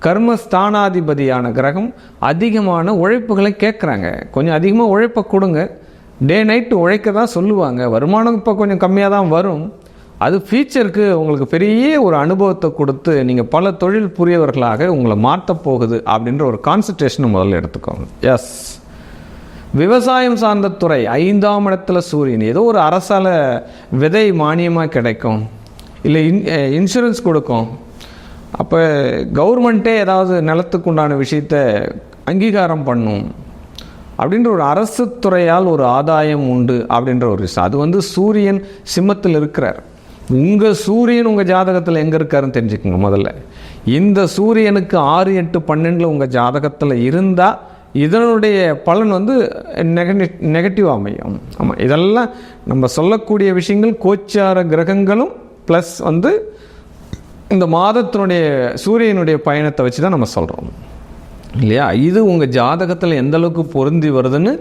கர்மஸ்தானாதிபதியான கிரகம் அதிகமான உழைப்புகளை கேட்குறாங்க. கொஞ்சம் அதிகமாக உழைப்பை கொடுங்க, டே நைட்டு உழைக்க தான் சொல்லுவாங்க. வருமானம் இப்போ கொஞ்சம் கம்மியாக தான் வரும், அது ஃபியூச்சருக்கு உங்களுக்கு பெரிய ஒரு அனுபவத்தை கொடுத்து நீங்கள் பல தொழில் புரியவர்களாக உங்களை மாற்றப் போகுது அப்படின்ற ஒரு கான்சன்ட்ரேஷனை முதல்ல எடுத்துக்கோங்க. எஸ், விவசாயம் சார்ந்த துறை 5ஆம் இடத்துல சூரியன், ஏதோ ஒரு அரசால விதை மானியமாக கிடைக்கும், இல்லை இன்சூரன்ஸ் கொடுக்கும். அப்போ கவர்மெண்ட்டே ஏதாவது நிலத்துக்கு உண்டான விஷயத்தை அங்கீகாரம் பண்ணும் அப்படின்ற ஒரு அரசு துறையால் ஒரு ஆதாயம் உண்டு அப்படின்ற ஒரு விஷயம். அது வந்து சூரியன் சிம்மத்தில் இருக்கிறார். உங்கள் சூரியன் உங்கள் ஜாதகத்தில் எங்கே இருக்காருன்னு தெரிஞ்சுக்கோங்க முதல்ல. இந்த சூரியனுக்கு 6, 8, 12 உங்கள் ஜாதகத்தில் இருந்தால் இதனுடைய பலன் வந்து நெகட்டிவ் அமையும். ஆமாம், இதெல்லாம் நம்ம சொல்லக்கூடிய விஷயங்கள் கோச்சார கிரகங்களும் ப்ளஸ் வந்து இந்த மாதத்தினுடைய சூரியனுடைய பயணத்தை வச்சு தான் நம்ம சொல்கிறோம் இல்லையா. இது உங்கள் ஜாதகத்தில் எந்த அளவுக்கு பொருந்தி வருதுன்னு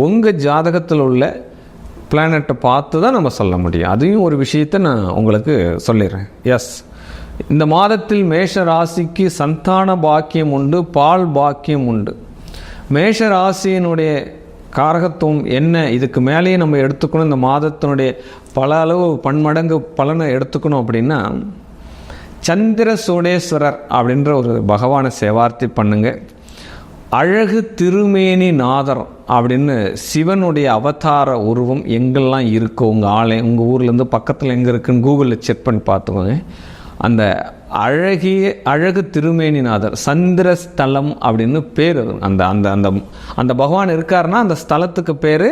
உங்கள் ஜாதகத்தில் உள்ள பிளானட்டை பார்த்து தான் நம்ம சொல்ல முடியும். அதையும் ஒரு விஷயத்தை நான் உங்களுக்கு சொல்லிடுறேன். எஸ், இந்த மாதத்தில் மேஷ ராசிக்கு சந்தான பாக்கியம் உண்டு, பால் பாக்கியம் உண்டு. மேஷ ராசியினுடைய காரகத்துவம் என்ன, இதுக்கு மேலேயே நம்ம எடுத்துக்கணும். இந்த மாதத்தினுடைய பல அளவு பன்மடங்கு பலனை எடுத்துக்கணும் அப்படின்னா சந்திர சோடேஸ்வரர் அப்படின்ற ஒரு பகவானை சேவார்த்தி பண்ணுங்க. அழகு திருமேனி நாதர் அப்படின்னு சிவனுடைய அவதார உருவம் எங்கெல்லாம் இருக்கோ உங்கள் ஆலயம் உங்கள் ஊர்லேருந்து பக்கத்தில் எங்கே இருக்குன்னு கூகுளில் செக் பண்ணி பார்த்துக்கோங்க. அந்த அழகு திருமேனிநாதர் சந்திரஸ்தலம் அப்படின்னு பேர். அந்த அந்த அந்த அந்த பகவான் இருக்காருன்னா அந்த ஸ்தலத்துக்கு பேர்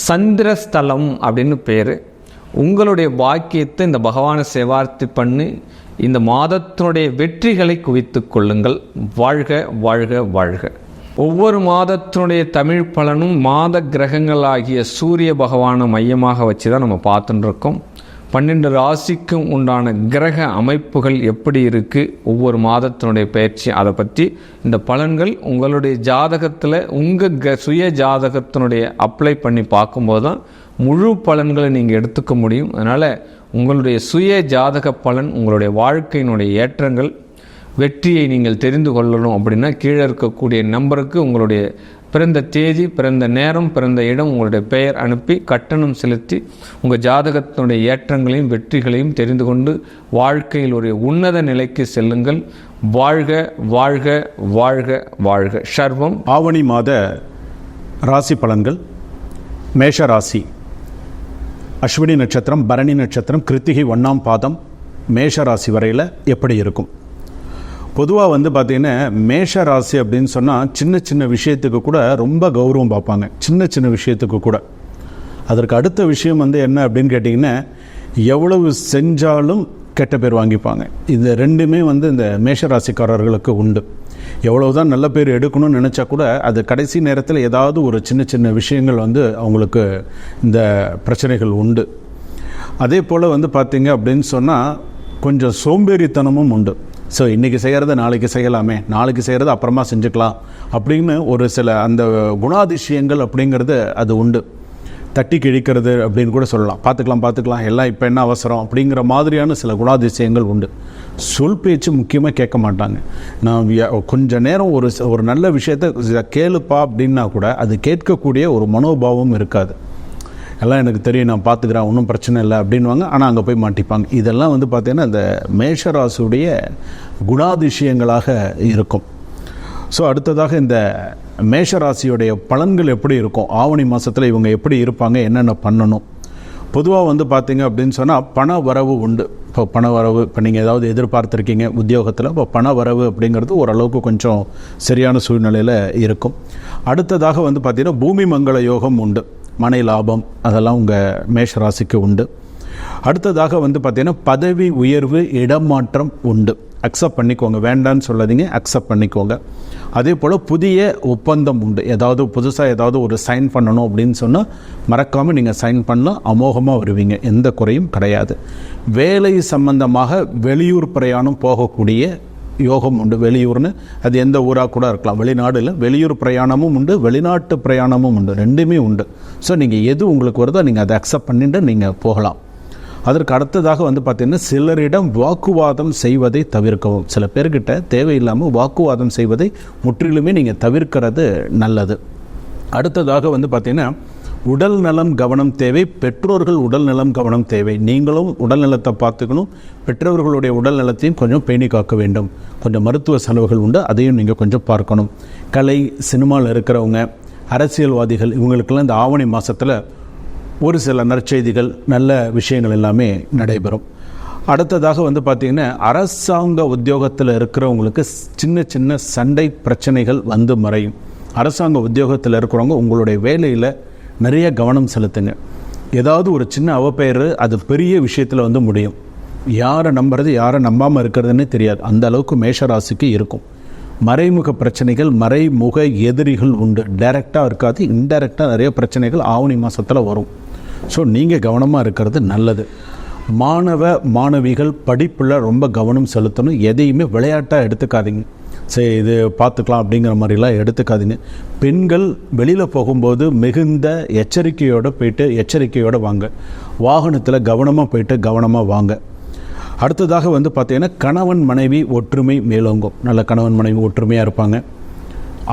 சந்திரஸ்தலம் அப்படின்னு பேர். உங்களுடைய பாக்கியத்தை இந்த பகவானை சேவார்த்தி பண்ணி இந்த மாதத்தினுடைய வெற்றிகளை குவித்து கொள்ளுங்கள். வாழ்க வாழ்க வாழ்க. ஒவ்வொரு மாதத்தினுடைய தமிழ் பலனும் மாத கிரகங்கள் ஆகிய சூரிய பகவானை மையமாக வச்சு தான் நம்ம பார்த்துட்டு இருக்கோம். 12 ராசிக்கும் உண்டான கிரக அமைப்புகள் எப்படி இருக்குது, ஒவ்வொரு மாதத்தினுடைய பயிற்சி, அதை பற்றி இந்த பலன்கள் உங்களுடைய ஜாதகத்தில் உங்கள் சுய ஜாதகத்தினுடைய அப்ளை பண்ணி பார்க்கும்போது தான் முழு பலன்களை நீங்கள் எடுத்துக்க முடியும். அதனால் உங்களுடைய சுய ஜாதக பலன், உங்களுடைய வாழ்க்கையினுடைய ஏற்றங்கள், வெற்றியை நீங்கள் தெரிந்து கொள்ளணும் அப்படின்னா கீழே இருக்கக்கூடிய நம்பருக்கு உங்களுடைய பிறந்த தேதி, பிறந்த நேரம், பிறந்த இடம், உங்களுடைய பெயர் அனுப்பி கட்டணம் செலுத்தி உங்கள் ஜாதகத்தினுடைய ஏற்றங்களையும் வெற்றிகளையும் தெரிந்து கொண்டு வாழ்க்கையில் ஒரு உன்னத நிலைக்கு செல்லுங்கள். வாழ்க வாழ்க வாழ்க வாழ்க. சர்வம். ஆவணி மாத ராசி பலன்கள். மேஷ ராசி அஸ்வினி நட்சத்திரம், பரணி நட்சத்திரம், கிருத்திகை 1ஆம் பாதம் மேஷ ராசி வரையில் எப்படி இருக்கும்? பொதுவாக பார்த்திங்கன்னா மேஷ ராசி அப்படின்னு சொன்னால் சின்ன சின்ன விஷயத்துக்கு கூட ரொம்ப கௌரவம் பார்ப்பாங்க. சின்ன சின்ன விஷயத்துக்கு கூட. அதற்கு அடுத்த விஷயம் என்ன அப்படின்னு கேட்டிங்கன்னா, எவ்வளவு செஞ்சாலும் கெட்ட பேர் வாங்கிப்பாங்க. இது ரெண்டுமே இந்த மேஷ ராசிக்காரர்களுக்கு உண்டு. எவ்வளவு தான் நல்ல பேர் எடுக்கணும்னு நினச்சா கூட அது கடைசி நேரத்தில் ஏதாவது ஒரு சின்ன சின்ன விஷயங்கள் அவங்களுக்கு இந்த பிரச்சனைகள் உண்டு. அதே போல் பார்த்திங்க அப்படின்னு சொன்னால் கொஞ்சம் சோம்பேறித்தனமும் உண்டு. ஸோ இன்றைக்கி செய்கிறத நாளைக்கு செய்யலாமே, நாளைக்கு செய்கிறத அப்புறமா செஞ்சுக்கலாம் அப்படின்னு ஒரு சில அந்த குணாதிசயங்கள் அப்படிங்கிறது அது உண்டு. தட்டி கிழிக்கிறது அப்படின்னு கூட சொல்லலாம். பார்த்துக்கலாம் எல்லாம் இப்போ என்ன அவசரம் அப்படிங்கிற மாதிரியான சில குணாதிசயங்கள் உண்டு. சொல் பேச்சு முக்கியமாக கேட்க மாட்டாங்க. நான் கொஞ்சம் நேரம் ஒரு நல்ல விஷயத்த கேளுப்பா அப்படின்னா கூட அது கேட்கக்கூடிய ஒரு மனோபாவம் இருக்காது. எல்லாம் எனக்கு தெரியும், நான் பார்த்துக்கிறேன், ஒன்றும் பிரச்சனை இல்லை அப்படின்வாங்க. ஆனால் அங்கே போய் மாட்டிப்பாங்க. இதெல்லாம் வந்து பார்த்திங்கன்னா இந்த மேஷராசியுடைய குணாதிசயங்களாக இருக்கும். ஸோ அடுத்ததாக இந்த மேஷராசியுடைய பலன்கள் எப்படி இருக்கும், ஆவணி மாதத்தில் இவங்க எப்படி இருப்பாங்க, என்னென்ன பண்ணணும். பொதுவாக வந்து பார்த்திங்க அப்படின்னு சொன்னால் பண வரவு உண்டு. இப்போ பண வரவு, இப்போ நீங்கள் ஏதாவது எதிர்பார்த்துருக்கீங்க உத்தியோகத்தில், இப்போ பண வரவு அப்படிங்கிறது ஓரளவுக்கு கொஞ்சம் சரியான சூழ்நிலையில் இருக்கும். அடுத்ததாக வந்து பார்த்திங்கன்னா பூமி மங்கள யோகம் உண்டு, மனை லாபம் அதெல்லாம் உங்கள் மேஷராசிக்கு உண்டு. அடுத்ததாக வந்து பார்த்திங்கன்னா பதவி உயர்வு, இடமாற்றம் உண்டு. அக்செப்ட் பண்ணிக்கோங்க, வேண்டான்னு சொல்லாதீங்க, அக்செப்ட் பண்ணிக்கோங்க. அதே போல் புதிய ஒப்பந்தம் உண்டு. ஏதாவது புதுசாக ஏதாவது ஒரு சைன் பண்ணணும் அப்படின்னு சொன்னால் மறக்காமல் நீங்கள் சைன் பண்ணலாம், அமோகமாக வருவீங்க, எந்த குறையும் கிடையாது. வேலை சம்பந்தமாக வெளியூர் பிரயாணம் போகக்கூடிய யோகம் உண்டு. வெளியூர்னு அது எந்த ஊராக கூட இருக்கலாம், வெளிநாடில் வெளியூர் பிரயாணமும் உண்டு, வெளிநாட்டு பிரயாணமும் உண்டு, ரெண்டுமே உண்டு. ஸோ நீங்கள் எது உங்களுக்கு வருதோ நீங்கள் அதை அக்செப்ட் பண்ணிட்டு நீங்கள் போகலாம். அதற்கு அடுத்ததாக வந்து பார்த்திங்கன்னா சிலரிடம் வாக்குவாதம் செய்வதை தவிர்க்கவும். சில பேர்கிட்ட தேவையில்லாமல் வாக்குவாதம் செய்வதை முற்றிலுமே நீங்கள் தவிர்க்கிறது நல்லது. அடுத்ததாக வந்து பார்த்திங்கன்னா உடல் நலம் கவனம் தேவை. பெற்றோர்கள் உடல் நலம் கவனம் தேவை. நீங்களும் உடல் நலத்தை பார்த்துக்கணும், பெற்றோர்களுடைய உடல் நலத்தையும் கொஞ்சம் பேணி காக்க வேண்டும். கொஞ்சம் மருத்துவ செலவுகள் உண்டு, அதையும் நீங்கள் கொஞ்சம் பார்க்கணும். கலை சினிமாவில் இருக்கிறவங்க, அரசியல்வாதிகள், இவங்களுக்கெல்லாம் இந்த ஆவணி மாதத்தில் ஒரு சில நற்செய்திகள், நல்ல விஷயங்கள் எல்லாமே நடைபெறும். அடுத்ததாக வந்து பார்த்திங்கன்னா அரசாங்க உத்தியோகத்தில் இருக்கிறவங்களுக்கு சின்ன சின்ன சண்டை பிரச்சனைகள் வந்து மறையும். அரசாங்க உத்தியோகத்தில் இருக்கிறவங்க உங்களுடைய வேலையில் நிறைய கவனம் செலுத்துங்க. ஏதாவது ஒரு சின்ன அவப்பெயர் அது பெரிய விஷயத்தில் வந்து முடியும். யாரை நம்புறது யாரை நம்பாமல் இருக்கிறதுன்னு தெரியாது, அந்த அளவுக்கு மேஷராசிக்கு இருக்கும். மறைமுக பிரச்சனைகள், மறைமுக எதிரிகள் உண்டு. டைரெக்டாக இருக்காது, இன்டைரக்டாக நிறைய பிரச்சனைகள் ஆவணி மாதத்தில் வரும். ஸோ நீங்கள் கவனமாக இருக்கிறது நல்லது. மாணவ மாணவிகள் படிப்பில் ரொம்ப கவனம் செலுத்தணும். எதையுமே விளையாட்டாக எடுத்துக்காதீங்க. சரி இது பார்த்துக்கலாம் அப்படிங்கிற மாதிரிலாம் எடுத்துக்காதீங்க. பெண்கள் வெளியில் போகும்போது மிகுந்த எச்சரிக்கையோடு போயிட்டு எச்சரிக்கையோடு வாங்க. வாகனத்தில் கவனமாக போயிட்டு கவனமாக வாங்க. அடுத்ததாக வந்து பார்த்திங்கன்னா கணவன் மனைவி ஒற்றுமை மேலோங்கும். நல்ல கணவன் மனைவி ஒற்றுமையாக இருப்பாங்க.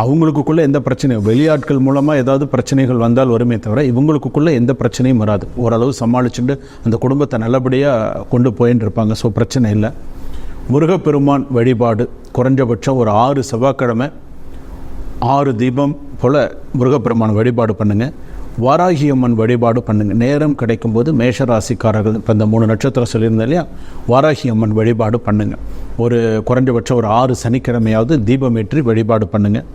அவங்களுக்குள்ளே எந்த பிரச்சனையும், வெளியாட்கள் மூலமாக ஏதாவது பிரச்சனைகள் வந்தால் வருமே தவிர இவங்களுக்குள்ளே எந்த பிரச்சனையும் வராது. ஓரளவு சமாளிச்சுட்டு அந்த குடும்பத்தை நல்லபடியாக கொண்டு போயின்னு இருப்பாங்க. ஸோ பிரச்சனை இல்லை. முருகப்பெருமான் வழிபாடு குறைஞ்சபட்சம் ஒரு 6 செவ்வாய்க்கிழமை 6 தீபம் போல் முருகப்பெருமான் வழிபாடு பண்ணுங்கள். வாராகியம்மன் வழிபாடு பண்ணுங்கள். நேரம் கிடைக்கும்போது மேஷராசிக்காரர்கள், இப்போ இந்த 3 நட்சத்திரம் சொல்லியிருந்தேன் இல்லையா, வாராகியம்மன் வழிபாடு பண்ணுங்கள். ஒரு குறைஞ்சபட்சம் ஒரு 6 சனிக்கிழமையாவது தீபம் ஏற்றி வழிபாடு பண்ணுங்கள்.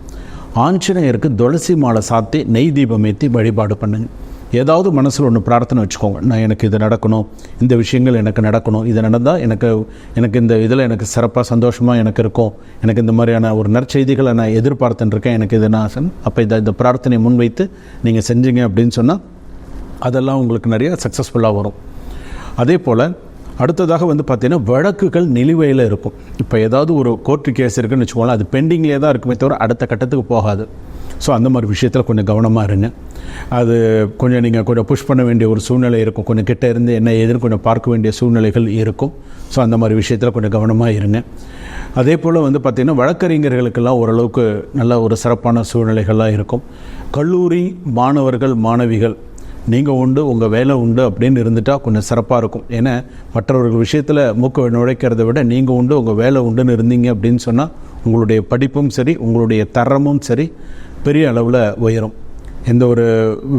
ஆஞ்சநேயருக்கு துளசி மாலை சாத்தி நெய் தீபம் ஏற்றி வழிபாடு பண்ணுங்கள். ஏதாவது மனசில் ஒன்று பிரார்த்தனை வச்சுக்கோங்க. எனக்கு இது நடக்கணும், இந்த விஷயங்கள் எனக்கு நடக்கணும், இது நடந்தால் எனக்கு இந்த இதில் எனக்கு சிறப்பாக சந்தோஷமாக எனக்கு இருக்கும், எனக்கு இந்த மாதிரியான ஒரு நற்செய்திகளை நான் எதிர்பார்த்துன்னு இருக்கேன், எனக்கு இது நான் அப்போ இந்த பிரார்த்தனை முன்வைத்து நீங்கள் செஞ்சீங்க அப்படின்னு சொன்னால் அதெல்லாம் உங்களுக்கு நிறைய சக்ஸஸ்ஃபுல்லாக வரும். அதே போல் அடுத்ததாக வந்து பார்த்திங்கன்னா வழக்குகள் நிலுவையில் இருக்கும். இப்போ ஏதாவது ஒரு கோர்ட்டு கேஸ் இருக்குதுன்னு வச்சுக்கோங்களேன், அது பெண்டிங்லேயே தான் இருக்குமே தவிர அடுத்த கட்டத்துக்கு போகாது. ஸோ அந்த மாதிரி விஷயத்தில் கொஞ்சம் கவனமாக இருங்க. அது கொஞ்சம் நீங்கள் கொஞ்சம் புஷ் பண்ண வேண்டிய ஒரு சூழ்நிலை இருக்கும். கொஞ்சம் கிட்ட இருந்து என்ன ஏதுன்னு கொஞ்சம் பார்க்க வேண்டிய சூழ்நிலைகள் இருக்கும். ஸோ அந்த மாதிரி விஷயத்தில் கொஞ்சம் கவனமாக இருங்க. அதே போல் வந்து பார்த்திங்கன்னா வழக்கறிஞர்களுக்கெல்லாம் ஓரளவுக்கு நல்ல ஒரு சிறப்பான சூழ்நிலைகள்லாம் இருக்கும். கல்லூரி மாணவர்கள் மாணவிகள் நீங்கள் உண்டு உங்கள் வேலை உண்டு அப்படின்னு இருந்துட்டால் கொஞ்சம் சிறப்பாக இருக்கும். ஏன்னா மற்றவர்கள் விஷயத்தில் மூக்க நுழைக்கிறத விட நீங்கள் உண்டு உங்கள் வேலை உண்டுன்னு இருந்தீங்க அப்படின்னு சொன்னால் உங்களுடைய படிப்பும் சரி உங்களுடைய தரமும் சரி பெரிய அளவில் உயரும். எந்த ஒரு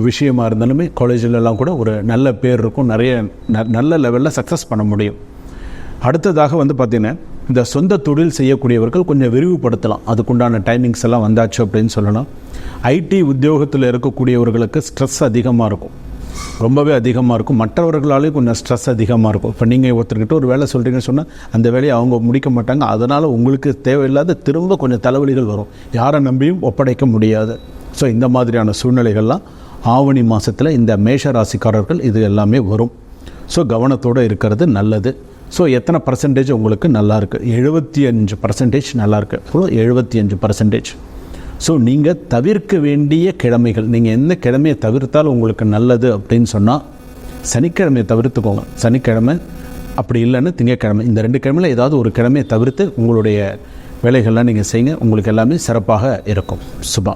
விஷயமாக இருந்தாலுமே காலேஜிலலாம் கூட ஒரு நல்ல பேர் இருக்கும், நிறைய நல்ல லெவலில் சக்ஸஸ் பண்ண முடியும். அடுத்ததாக வந்து பார்த்திங்கன்னா இந்த சொந்த தொழில் செய்யக்கூடியவர்கள் கொஞ்சம் விரிவுபடுத்தலாம். அதுக்குண்டான டைமிங்ஸ் எல்லாம் வந்தாச்சு அப்படின்னு சொல்லலாம். ஐடி உத்தியோகத்தில் இருக்கக்கூடியவர்களுக்கு ஸ்ட்ரெஸ் அதிகமாக இருக்கும், ரொம்பவே அதிகமாக இருக்கும். மற்றவர்களாலேயும் கொஞ்சம் ஸ்ட்ரெஸ் அதிகமாக இருக்கும். இப்போ நீங்கள் ஒருத்தர்கிட்ட ஒரு வேலை சொல்கிறீங்கன்னு சொன்னால் அந்த வேலையை அவங்க முடிக்க மாட்டாங்க. அதனால் உங்களுக்கு தேவையில்லாத திரும்ப கொஞ்சம் தலைவலிகள் வரும். யாரை நம்பியும் ஒப்படைக்க முடியாது. ஸோ இந்த மாதிரியான சூழ்நிலைகள்லாம் ஆவணி மாதத்தில் இந்த மேஷ ராசிக்காரர்கள் இது எல்லாமே வரும். ஸோ கவனத்தோடு இருக்கிறது நல்லது. ஸோ எத்தனை பர்சன்டேஜ் உங்களுக்கு நல்லாயிருக்கு? 75% நல்லாயிருக்கு. அவ்வளோ 75%. ஸோ நீங்கள் தவிர்க்க வேண்டிய கிழமைகள், நீங்கள் எந்த கிழமையை தவிர்த்தாலும் உங்களுக்கு நல்லது அப்படின்னு சொன்னால் சனிக்கிழமையை தவிர்த்துக்கோங்க. சனிக்கிழமை அப்படி இல்லைன்னு திங்கட்கிழமை, இந்த 2 கிழமையில் ஏதாவது ஒரு கிழமையை தவிர்த்து உங்களுடைய வேலைகள்லாம் நீங்கள் செய்யுங்க. உங்களுக்கு எல்லாமே சிறப்பாக இருக்கும். சுபா.